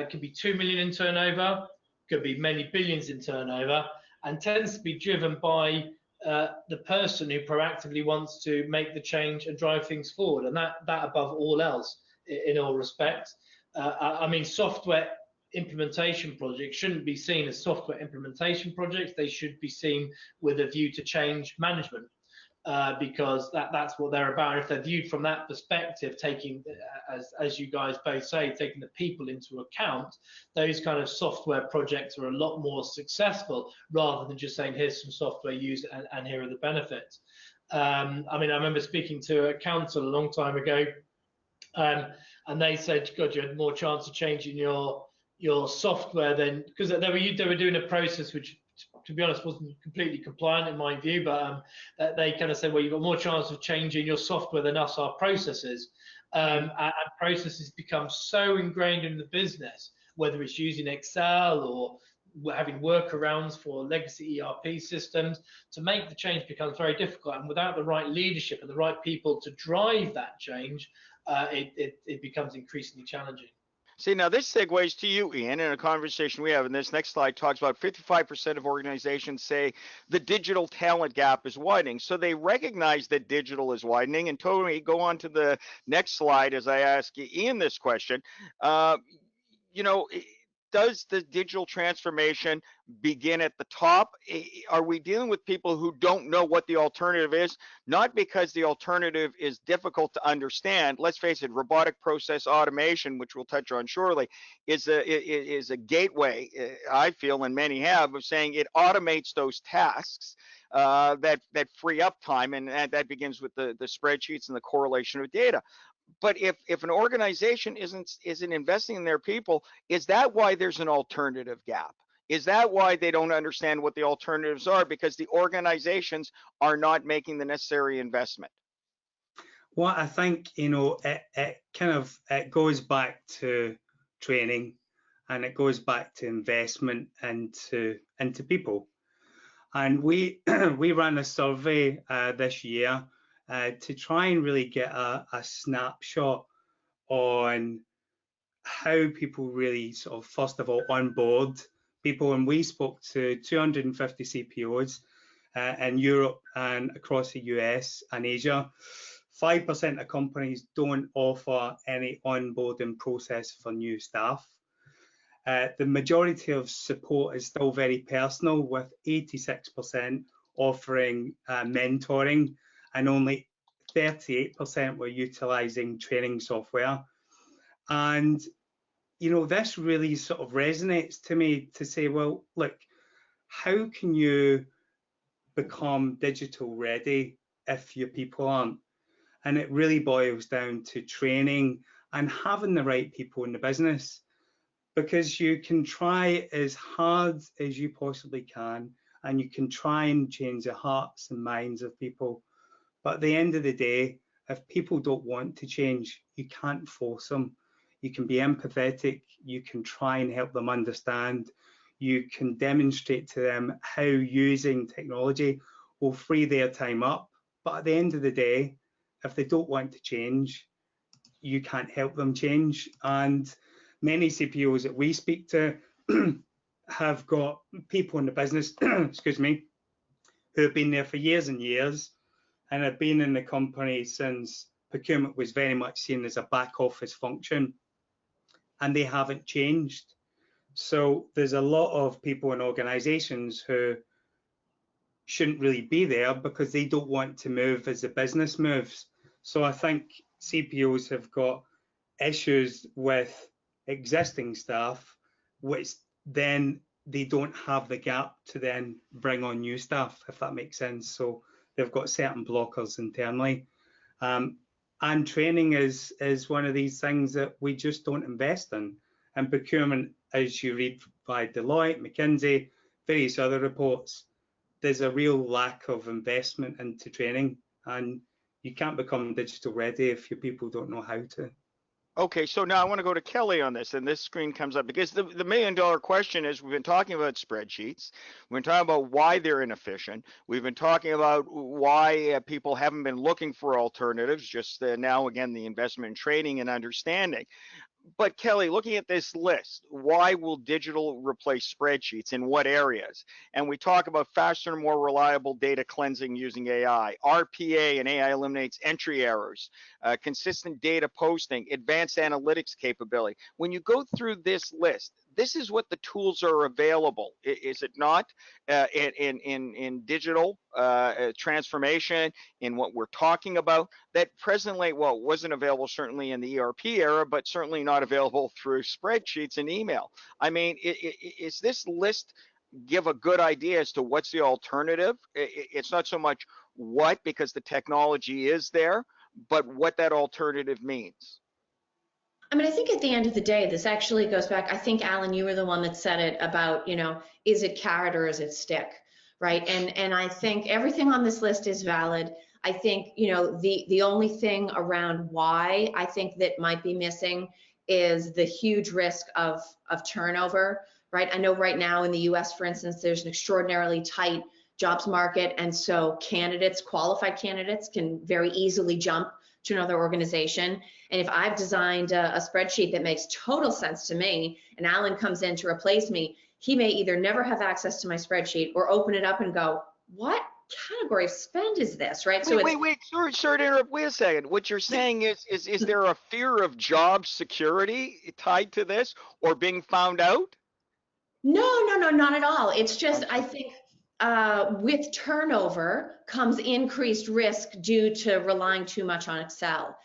D: can be 2 million in turnover, could be many billions in turnover, and tends to be driven by the person who proactively wants to make the change and drive things forward, and that above all else in all respects. I mean, software implementation projects shouldn't be seen as software implementation projects. They should be seen with a view to change management, because that's what they're about. If they're viewed from that perspective, taking, as you guys both say, taking the people into account, those kind of software projects are a lot more successful, rather than just saying, here's some software, use it, and here are the benefits. I mean, I remember speaking to a council a long time ago, and they said, God, you had more chance of changing your software than, because they were doing a process which, to be honest, wasn't completely compliant in my view, but they kind of said, well, you've got more chance of changing your software than us, our processes. And processes become so ingrained in the business, whether it's using Excel or having workarounds for legacy ERP systems, to make the change becomes very difficult. And without the right leadership and the right people to drive that change, it becomes increasingly challenging.
A: See, now this segues to you, Ian, in a conversation we have. And this next slide talks about 55% of organizations say the digital talent gap is widening. So they recognize that digital is widening. And Tony, go on to the next slide as I ask Ian this question. Does the digital transformation begin at the top? Are we dealing with people who don't know what the alternative is? Not because the alternative is difficult to understand. Let's face it, robotic process automation, which we'll touch on shortly, is a gateway, I feel, and many have, of saying it automates those tasks that free up time, and that begins with the spreadsheets and the correlation of data. But if an organization isn't investing in their people, is that why there's an alternative gap? Is that why they don't understand what the alternatives are? Because the organizations are not making the necessary investment.
C: Well, I think, it goes back to training, and it goes back to investment into people. And we ran a survey this year to try and really get a snapshot on how people really sort of, first of all, onboard people. And we spoke to 250 CPOs in Europe and across the US and Asia. 5% of companies don't offer any onboarding process for new staff. The majority of support is still very personal, with 86% offering mentoring, and only 38% were utilizing training software. And, this really sort of resonates to me to say, well, look, how can you become digital ready if your people aren't? And it really boils down to training and having the right people in the business, because you can try as hard as you possibly can, and you can try and change the hearts and minds of people. But at the end of the day, if people don't want to change, you can't force them. You can be empathetic, you can try and help them understand, you can demonstrate to them how using technology will free their time up. But at the end of the day, if they don't want to change, you can't help them change. And many CPOs that we speak to have got people in the business, excuse me, who have been there for years and years, and have been in the company since procurement was very much seen as a back office function, and they haven't changed. So there's a lot of people in organizations who shouldn't really be there because they don't want to move as the business moves. So I think CPOs have got issues with existing staff, which then they don't have the gap to then bring on new staff, if that makes sense. So they've got certain blockers internally. And training is one of these things that we just don't invest in. And procurement, as you read by Deloitte, McKinsey, various other reports, there's a real lack of investment into training, and you can't become digital ready if your people don't know how to.
A: Okay, so now I want to go to Kelly on this, and this screen comes up because the $1 million question is, we've been talking about spreadsheets, we've been talking about why they're inefficient, we've been talking about why people haven't been looking for alternatives, just now again the investment in training and understanding. But Kelly, looking at this list, why will digital replace spreadsheets? In what areas? And we talk about faster and more reliable data cleansing using AI, RPA, and AI eliminates entry errors, consistent data posting, advanced analytics capability. When you go through this list, this is what the tools are available, is it not? In digital transformation, in what we're talking about, that presently, well, wasn't available certainly in the ERP era, but certainly not available through spreadsheets and email. I mean, is this list give a good idea as to what's the alternative? It's not so much what, because the technology is there, but what that alternative means.
B: I mean, I think at the end of the day, this actually goes back. I think, Alan, you were the one that said it about, is it carrot or is it stick, right? And I think everything on this list is valid. I think, the only thing around why I think that might be missing is the huge risk of turnover, right? I know right now in the US, for instance, there's an extraordinarily tight jobs market. And so qualified candidates can very easily jump to another organization. And if I've designed a spreadsheet that makes total sense to me, and Alan comes in to replace me, he may either never have access to my spreadsheet or open it up and go, what category of spend is this, right?
A: Wait, sorry to interrupt. Wait a second. What you're saying is there a fear of job security tied to this, or being found out?
B: No, not at all. It's just, I think, with turnover comes increased risk due to relying too much on Excel.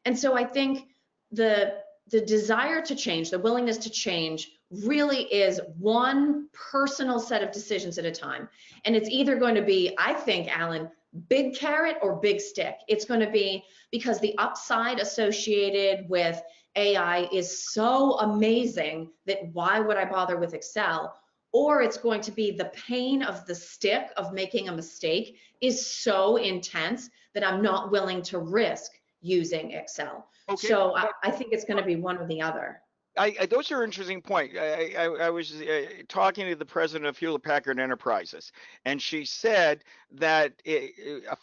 B: And so I think the desire to change, the willingness to change, really is one personal set of decisions at a time. And it's either going to be, I think, Alan, big carrot or big stick. It's going to be because the upside associated with AI is so amazing that why would I bother with Excel? Or it's going to be the pain of the stick of making a mistake is so intense that I'm not willing to risk using Excel. Okay. So I think it's going to be one or the other.
A: Those are interesting points. I was talking to the president of Hewlett Packard Enterprises, and she said that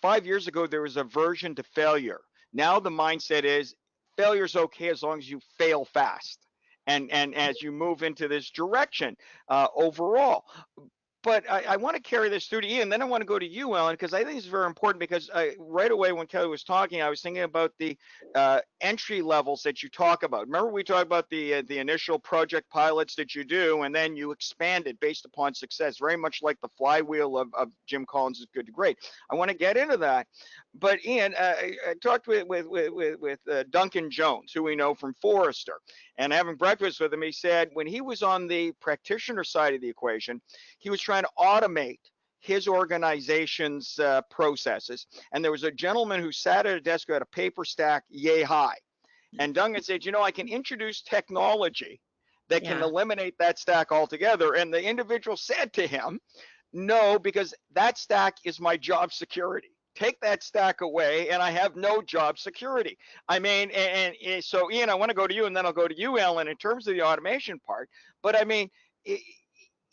A: 5 years ago there was aversion to failure. Now the mindset is failure's okay as long as you fail fast. And as you move into this direction overall. But I want to carry this through to Ian, then I want to go to you, Ellen, because I think it's very important, because right away when Kelly was talking, I was thinking about the entry levels that you talk about. Remember we talked about the initial project pilots that you do, and then you expand it based upon success, very much like the flywheel of Jim Collins' Good to Great. I want to get into that. But Ian, I talked with Duncan Jones, who we know from Forrester, and having breakfast with him, he said when he was on the practitioner side of the equation, he was trying to automate his organization's processes. And there was a gentleman who sat at a desk who had a paper stack yay high. And Duncan said, I can introduce technology that can eliminate that stack altogether. And the individual said to him, no, because that stack is my job security. Take that stack away and I have no job security. I mean, and so Ian, I want to go to you, and then I'll go to you, Ellen, in terms of the automation part. But I mean,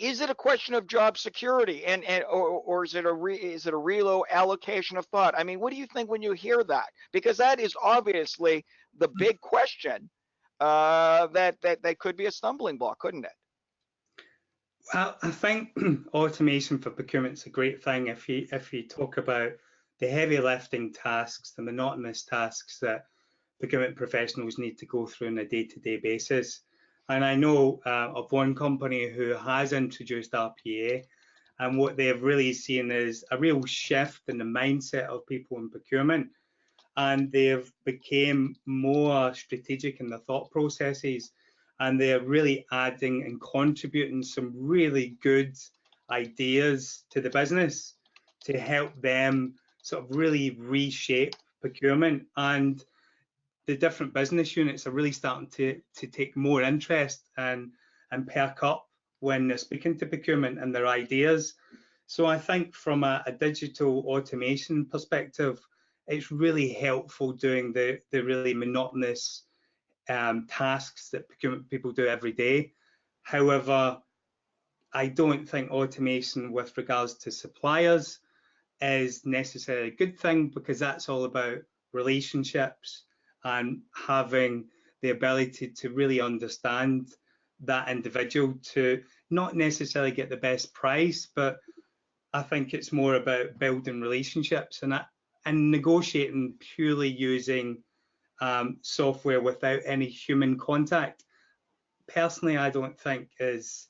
A: is it a question of job security, or is it a real allocation of thought? I mean, what do you think when you hear that? Because that is obviously the big question that could be a stumbling block, couldn't it?
C: Well, I think automation for procurement is a great thing if you talk about the heavy lifting tasks, the monotonous tasks that procurement professionals need to go through on a day-to-day basis. And I know of one company who has introduced RPA, and what they've really seen is a real shift in the mindset of people in procurement, and they've become more strategic in their thought processes, and they're really adding and contributing some really good ideas to the business to help them sort of really reshape procurement. And the different business units are really starting to take more interest and perk up when they're speaking to procurement and their ideas. So I think from a digital automation perspective, it's really helpful doing the really monotonous tasks that procurement people do every day. However, I don't think automation with regards to suppliers is necessarily a good thing, because that's all about relationships and having the ability to really understand that individual to not necessarily get the best price, but I think it's more about building relationships and negotiating purely using software without any human contact. Personally, I don't think is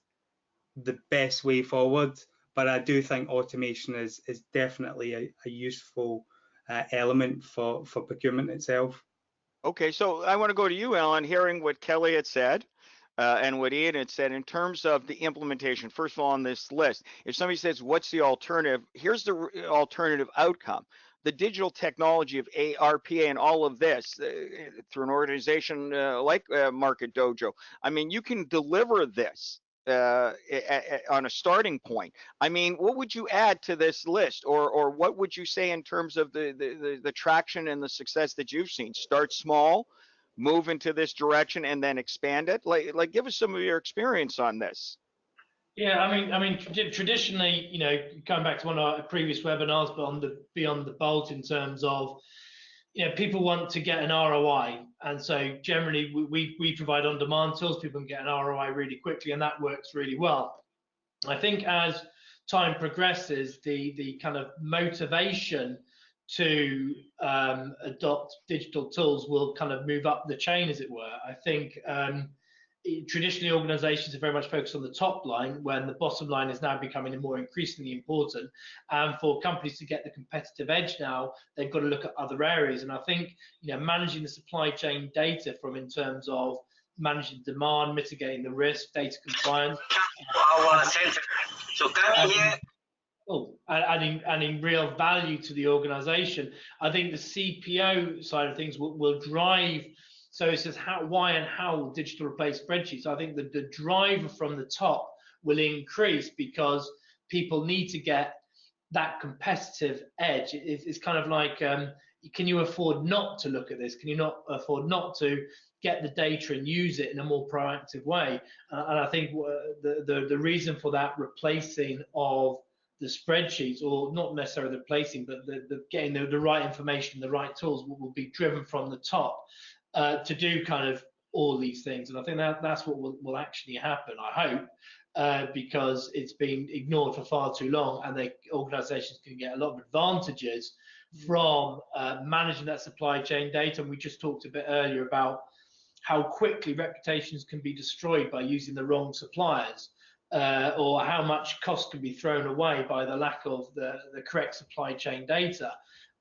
C: the best way forward, but I do think automation is definitely a useful element for procurement itself.
A: Okay, so I want to go to you, Alan, hearing what Kelly had said and what Ian had said in terms of the implementation. First of all, on this list, if somebody says, what's the alternative? Here's the alternative outcome. The digital technology of ARPA and all of this through an organization like Market Dojo. I mean, you can deliver this on a starting point. I mean, what would you add to this list, or what would you say in terms of the traction and the success that you've seen? Start small, move into this direction, and then expand it. Like give us some of your experience on this.
D: Yeah, I mean, traditionally, you know, going back to one of our previous webinars, but beyond the bolt, in terms of, you know, people want to get an ROI, and so generally we provide on-demand tools. People can get an ROI really quickly, and that works really well. I think as time progresses, the kind of motivation to adopt digital tools will kind of move up the chain, as it were. I think traditionally organizations are very much focused on the top line, when the bottom line is now becoming more increasingly important. And for companies to get the competitive edge now, they've got to look at other areas. And I think, you know, managing the supply chain data from in terms of managing demand, mitigating the risk, data compliance, adding real value to the organization. I think the CPO side of things will drive. So it says why and how will digital replace spreadsheets? I think that the driver from the top will increase, because people need to get that competitive edge. It's kind of like, can you afford not to look at this? Can you not afford not to get the data and use it in a more proactive way? And I think the reason for that replacing of the spreadsheets, or not necessarily replacing, but the getting the right information, the right tools will be driven from the top. To do kind of all these things. And I think that's what will actually happen, I hope, because it's been ignored for far too long, and organizations can get a lot of advantages from managing that supply chain data. And we just talked a bit earlier about how quickly reputations can be destroyed by using the wrong suppliers, or how much cost can be thrown away by the lack of the correct supply chain data.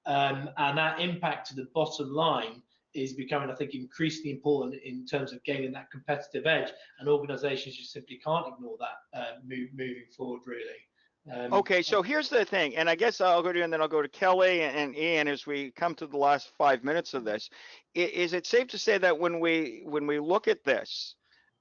D: And that impact to the bottom line is becoming, I think, increasingly important in terms of gaining that competitive edge, and organizations just simply can't ignore that moving forward, really.
A: Okay, so here's the thing, and I guess I'll go to you and then I'll go to Kelly and Ian as we come to the last 5 minutes of this. Is it safe to say that when we look at this,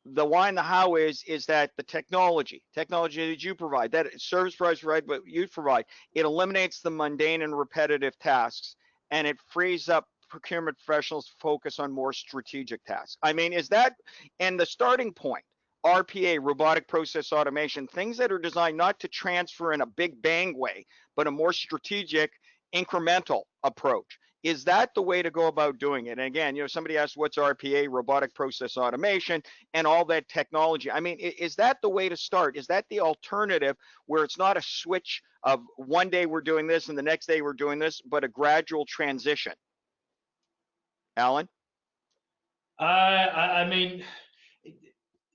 A: the why and the how is that the technology that you provide, that service providers provide, but you provide, it eliminates the mundane and repetitive tasks, and it frees up procurement professionals to focus on more strategic tasks? I mean, is that, and the starting point, RPA, robotic process automation, things that are designed not to transfer in a big bang way, but a more strategic, incremental approach. Is that the way to go about doing it? And again, you know, somebody asked, what's RPA, robotic process automation, and all that technology? I mean, is that the way to start? Is that the alternative, where it's not a switch of one day we're doing this and the next day we're doing this, but a gradual transition? Alan?
D: I mean,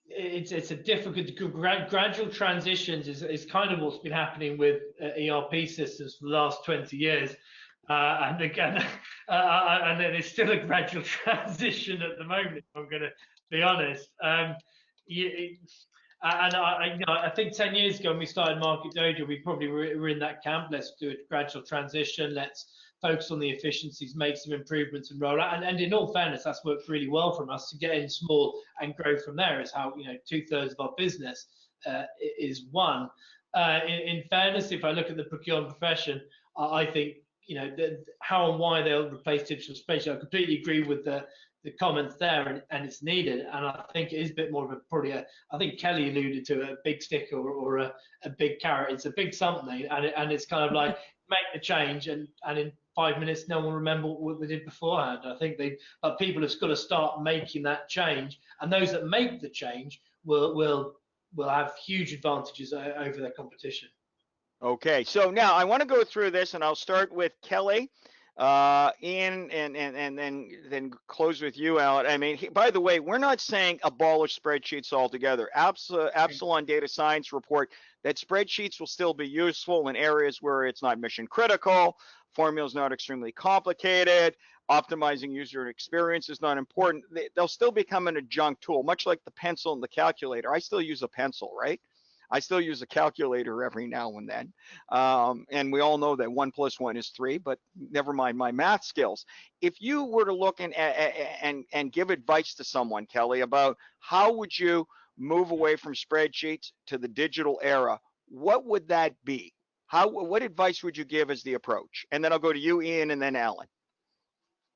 D: it's a difficult, gradual transitions is kind of what's been happening with ERP systems for the last 20 years. And again, and then it's still a gradual transition at the moment, if I'm going to be honest. I think 10 years ago when we started Market Dojo, we probably were in that camp. Let's do a gradual transition. Let's focus on the efficiencies, make some improvements, and roll out. And in all fairness, that's worked really well for us to get in small and grow from there. Is how, you know, 2/3 of our business is one. In fairness, if I look at the procurement profession, I think, how and why they'll replace digital spreadsheets. I completely agree with the comments there, and it's needed. And I think it is a bit more of I think Kelly alluded to a big stick or a big carrot. It's a big something, and it's kind of like make the change, and in 5 minutes no one will remember what they did beforehand. I think people have got to start making that change, and those that make the change will have huge advantages over their competition.
A: Okay, so now I want to go through this, and I'll start with Kelly, Ian, and then close with you, Alan. I mean, by the way, we're not saying abolish spreadsheets altogether. Absalon Data Science report that spreadsheets will still be useful in areas where it's not mission critical, formulas not extremely complicated, optimizing user experience is not important. They'll still become an adjunct tool, much like the pencil and the calculator. I still use a pencil, right? I still use a calculator every now and then. And we all know that 1 + 1 is 3, but never mind my math skills. If you were to look and give advice to someone, Kelly, about how would you move away from spreadsheets to the digital era, what would that be? What advice would you give as the approach? And then I'll go to you, Ian, and then Alan.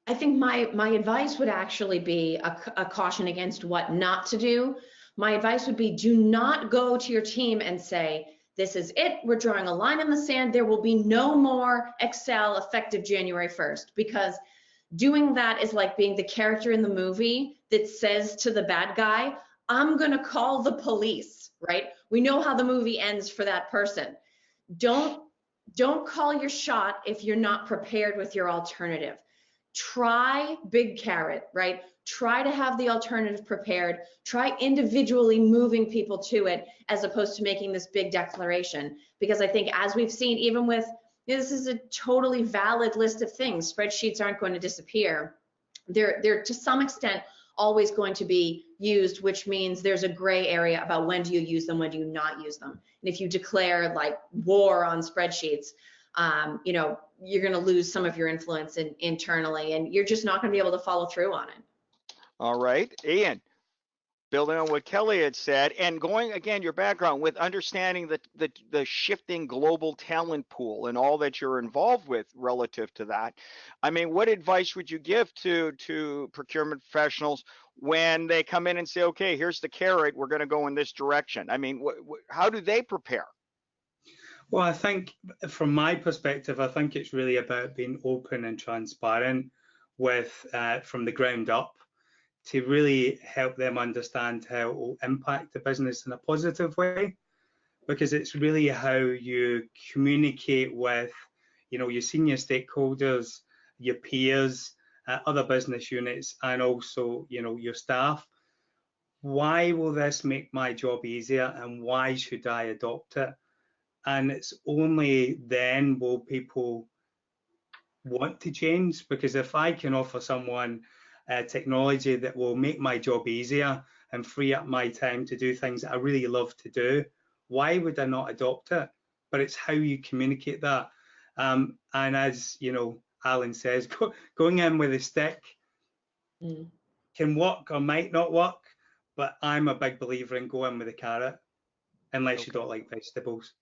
B: I think my advice would actually be a caution against what not to do. My advice would be, do not go to your team and say, this is it, we're drawing a line in the sand, there will be no more Excel effective January 1st, because doing that is like being the character in the movie that says to the bad guy, I'm gonna call the police, right? We know how the movie ends for that person. Don't call your shot if you're not prepared with your alternative. Try big carrot, right? Try to have the alternative prepared. Try individually moving people to it as opposed to making this big declaration. Because I think, as we've seen, even with, this is a totally valid list of things. Spreadsheets aren't going to disappear. They're to some extent always going to be used, which means there's a gray area about when do you use them, when do you not use them. And if you declare like war on spreadsheets, you're going to lose some of your influence internally, and you're just not going to be able to follow through on it.
A: All right, Ian, building on what Kelly had said, and going again, your background with understanding the shifting global talent pool and all that you're involved with relative to that. I mean, what advice would you give to procurement professionals when they come in and say, okay, here's the carrot, we're going to go in this direction? I mean, how do they prepare?
C: Well, I think from my perspective, I think it's really about being open and transparent with from the ground up, to really help them understand how it will impact the business in a positive way, because it's really how you communicate with, your senior stakeholders, your peers, other business units, and also, your staff. Why will this make my job easier, and why should I adopt it? And it's only then will people want to change, because if I can offer someone technology that will make my job easier and free up my time to do things that I really love to do, why would I not adopt it? But it's how you communicate that. And as Alan says, going in with a stick can work or might not work, but I'm a big believer in going with a carrot, unless you don't like vegetables.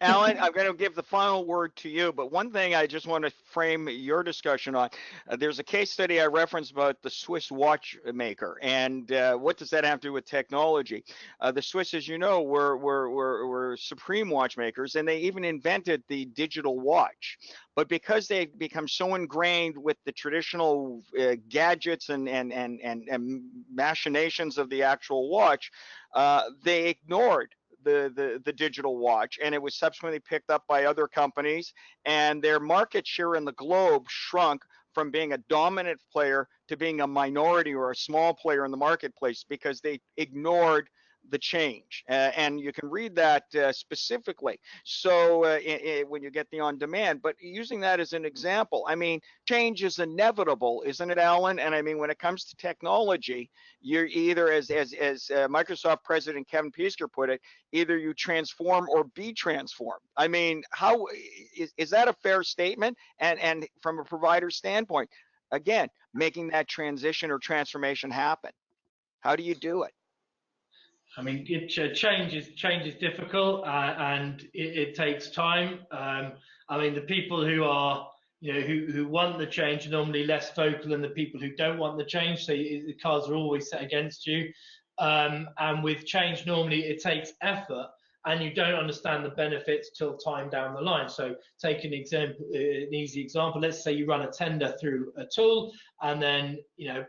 A: Alan, I'm going to give the final word to you, but one thing I just want to frame your discussion on, there's a case study I referenced about the Swiss watchmaker, and what does that have to do with technology? The Swiss, as you know, were supreme watchmakers, and they even invented the digital watch. But because they become so ingrained with the traditional gadgets and machinations of the actual watch, they ignored the digital watch, and it was subsequently picked up by other companies, and their market share in the globe shrunk from being a dominant player to being a minority or a small player in the marketplace, because they ignored the change. And you can read that specifically. So when you get the on demand, but using that as an example, I mean, change is inevitable, isn't it, Alan? And I mean, when it comes to technology, you're either, as Microsoft President Kevin Peasker put it, either you transform or be transformed. I mean, how is that a fair statement? And from a provider standpoint, again, making that transition or transformation happen, how do you do it?
D: I mean, change is difficult, and it takes time. I mean, the people who are, who want the change are normally less vocal than the people who don't want the change. So the cards are always set against you. And with change, normally it takes effort, and you don't understand the benefits till time down the line. So take an example, an easy example. Let's say you run a tender through a tool, and then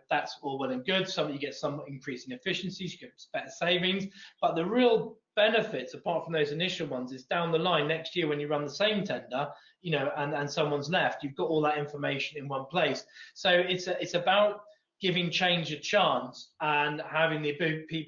D: that's all well and good. You get some increase in efficiencies, you get better savings, but the real benefits, apart from those initial ones, is down the line next year when you run the same tender, and someone's left. You've got all that information in one place. So it's about giving change a chance and having the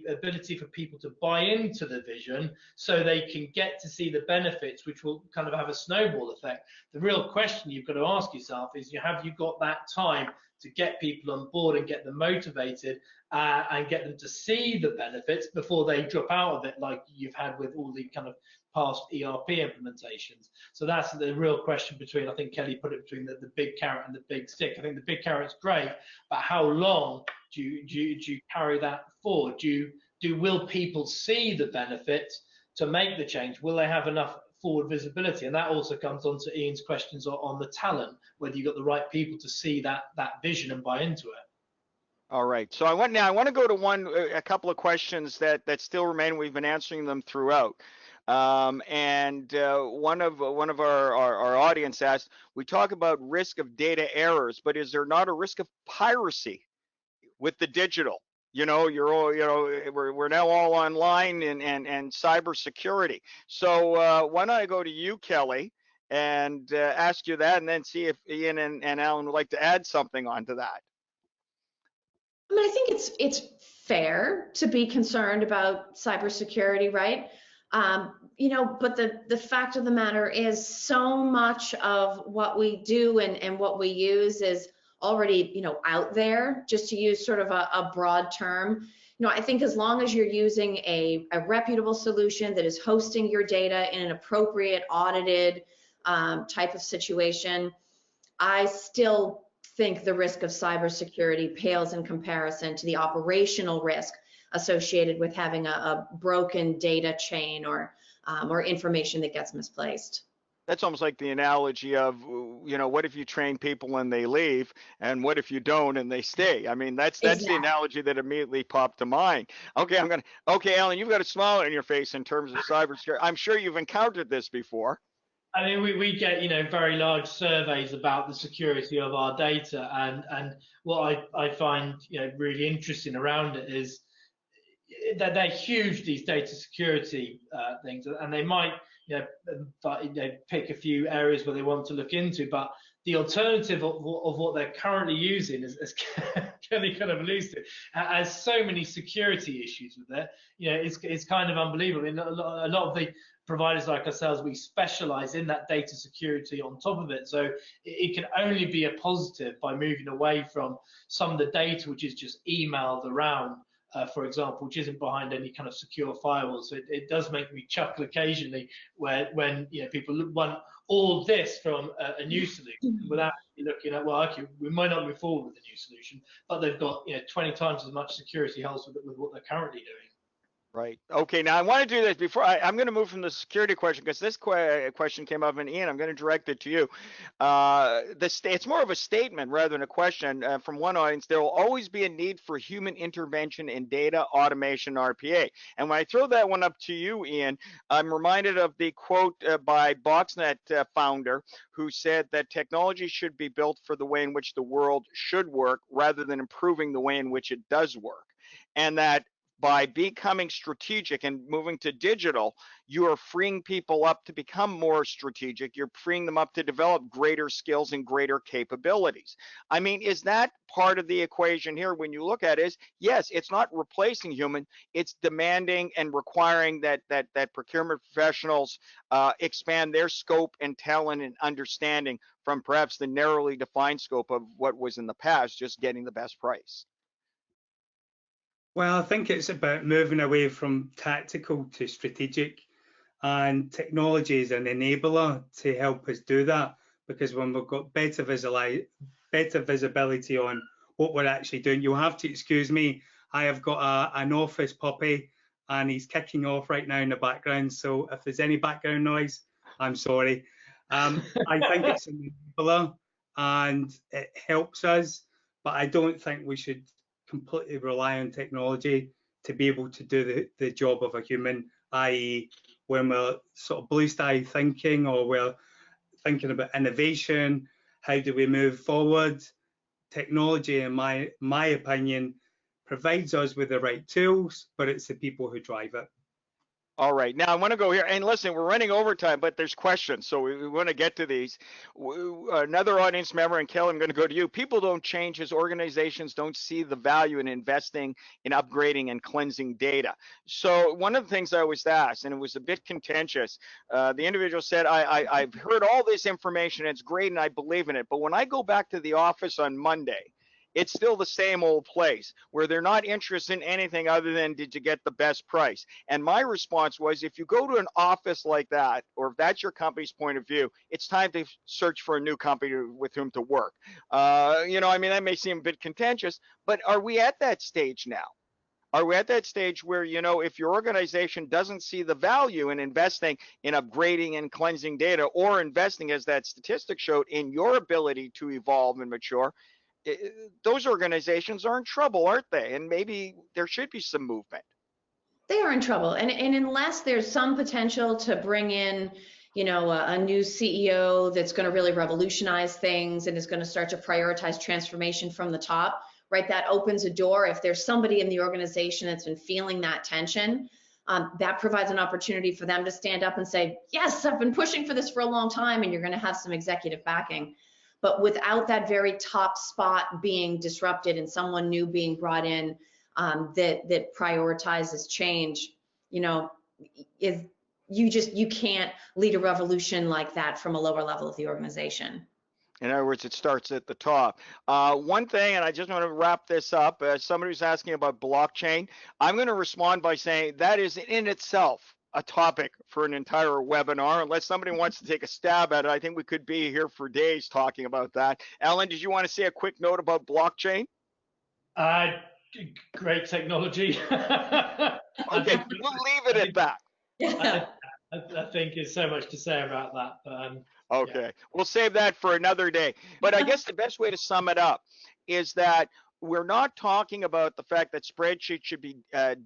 D: ability for people to buy into the vision so they can get to see the benefits, which will kind of have a snowball effect. The real question you've got to ask yourself is, have you got that time to get people on board and get them motivated and get them to see the benefits before they drop out of it, like you've had with all the kind of past ERP implementations? So that's the real question between, I think Kelly put it between the big carrot and the big stick. I think the big carrot's great, but how long do you carry that forward? Will people see the benefit to make the change? Will they have enough forward visibility? And that also comes on to Ian's questions on the talent, whether you've got the right people to see that vision and buy into it.
A: All right. So I want to go to a couple of questions that still remain. We've been answering them throughout. And one of our audience asked, we talk about risk of data errors, but is there not a risk of piracy with the digital? We're now all online and cybersecurity. So why don't I go to you, Kelly, and ask you that, and then see if Ian and Alan would like to add something onto that.
B: I mean, I think it's fair to be concerned about cybersecurity, right? But the fact of the matter is, so much of what we do and what we use is already, out there, just to use sort of a broad term. I think as long as you're using a reputable solution that is hosting your data in an appropriate, audited type of situation, I still think the risk of cybersecurity pales in comparison to the operational risk associated with having a broken data chain or information that gets misplaced.
A: That's almost like the analogy of, what if you train people and they leave, and what if you don't and they stay? I mean, that's
B: Exactly.
A: the analogy that immediately popped to mind. Okay, Alan, you've got a smile on your face in terms of cybersecurity. I'm sure you've encountered this before.
D: I mean, we get, very large surveys about the security of our data, and what I find, really interesting around it is that they're huge, these data security things, and they might, pick a few areas where they want to look into, but the alternative of what they're currently using, as Kelly kind of alludes to, has so many security issues with it. It's kind of unbelievable. I mean, a lot of the providers like ourselves, we specialize in that data security on top of it. So it can only be a positive by moving away from some of the data which is just emailed around, for example, which isn't behind any kind of secure firewall. So it does make me chuckle occasionally when people want all this from a new solution without looking at, well, okay, we might not move forward with a new solution, but they've got 20 times as much security holes with what they're currently doing.
A: Right. Okay. Now I want to do this before I'm going to move from the security question, because this question came up, and Ian, I'm going to direct it to you. It's more of a statement rather than a question from one audience. There will always be a need for human intervention in data automation, RPA. And when I throw that one up to you, Ian, I'm reminded of the quote by Boxnet founder, who said that technology should be built for the way in which the world should work rather than improving the way in which it does work. And that by becoming strategic and moving to digital, you are freeing people up to become more strategic. You're freeing them up to develop greater skills and greater capabilities. I mean, is that part of the equation here when you look at it? Is, yes, it's not replacing human, it's demanding and requiring that procurement professionals expand their scope and talent and understanding from perhaps the narrowly defined scope of what was in the past, just getting the best price.
C: Well, I think it's about moving away from tactical to strategic, and technology is an enabler to help us do that, because when we've got better visibility on what we're actually doing, you'll have to excuse me, I have got an office puppy and he's kicking off right now in the background. So if there's any background noise, I'm sorry. I think it's enabler and it helps us, but I don't think we should completely rely on technology to be able to do the job of a human, i.e. when we're sort of blue sky thinking, or we're thinking about innovation, how do we move forward? Technology, in my opinion, provides us with the right tools, but it's the people who drive it.
A: All right. Now I want to go here, and listen, we're running overtime, but there's questions, so we want to get to these. Another audience member, and Kelly, I'm going to go to you. People don't change as organizations don't see the value in investing in upgrading and cleansing data. So one of the things I was asked, and it was a bit contentious, the individual said, I've heard all this information, it's great, and I believe in it, but when I go back to the office on Monday, it's still the same old place where they're not interested in anything other than did you get the best price? And my response was, if you go to an office like that, or if that's your company's point of view, it's time to search for a new company with whom to work. You know, I mean, that may seem a bit contentious, but are we at that stage now? Are we at that stage where, you know, if your organization doesn't see the value in investing in upgrading and cleansing data, or investing, as that statistic showed, in your ability to evolve and mature, those organizations are in trouble, aren't they? And maybe there should be some movement.
B: They are in trouble. And unless there's some potential to bring in, you know, a new CEO that's going to really revolutionize things and is going to start to prioritize transformation from the top, right? That opens a door. If there's somebody in the organization that's been feeling that tension, that provides an opportunity for them to stand up and say, yes, I've been pushing for this for a long time, and you're going to have some executive backing. But without that very top spot being disrupted and someone new being brought in that prioritizes change, you know, you can't lead a revolution like that from a lower level of the organization.
A: In other words, it starts at the top. One thing, and I just want to wrap this up, somebody was asking about blockchain. I'm going to respond by saying that is in itself a topic for an entire webinar. Unless somebody wants to take a stab at it, I think we could be here for days talking about that. Alan, did you want to say a quick note about blockchain?
D: Great technology.
A: Okay, we'll leave it at that.
D: I think there's so much to say about that. But,
A: okay,
D: yeah.
A: We'll save that for another day. But I guess the best way to sum it up is that we're not talking about the fact that spreadsheets should be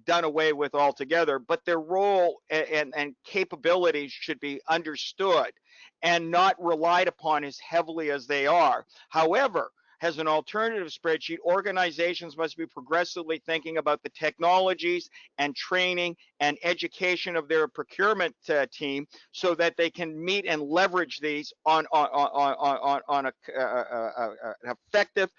A: done away with altogether, but their role and capabilities should be understood and not relied upon as heavily as they are. However, as an alternative spreadsheet, organizations must be progressively thinking about the technologies and training and education of their procurement team so that they can meet and leverage these on an effective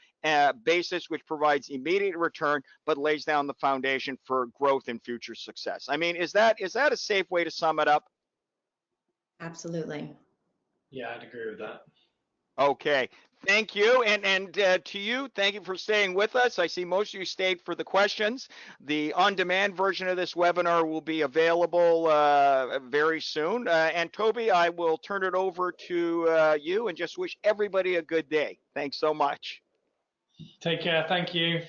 A: basis, which provides immediate return but lays down the foundation for growth and future success. I mean, is that a safe way to sum it up?
B: Absolutely.
D: Yeah, I'd agree with that.
A: Okay, thank you, and to you, thank you for staying with us. I see most of you stayed for the questions. The on-demand version of this webinar will be available very soon. And Toby, I will turn it over to you and just wish everybody a good day. Thanks so much.
D: Take care. Thank you.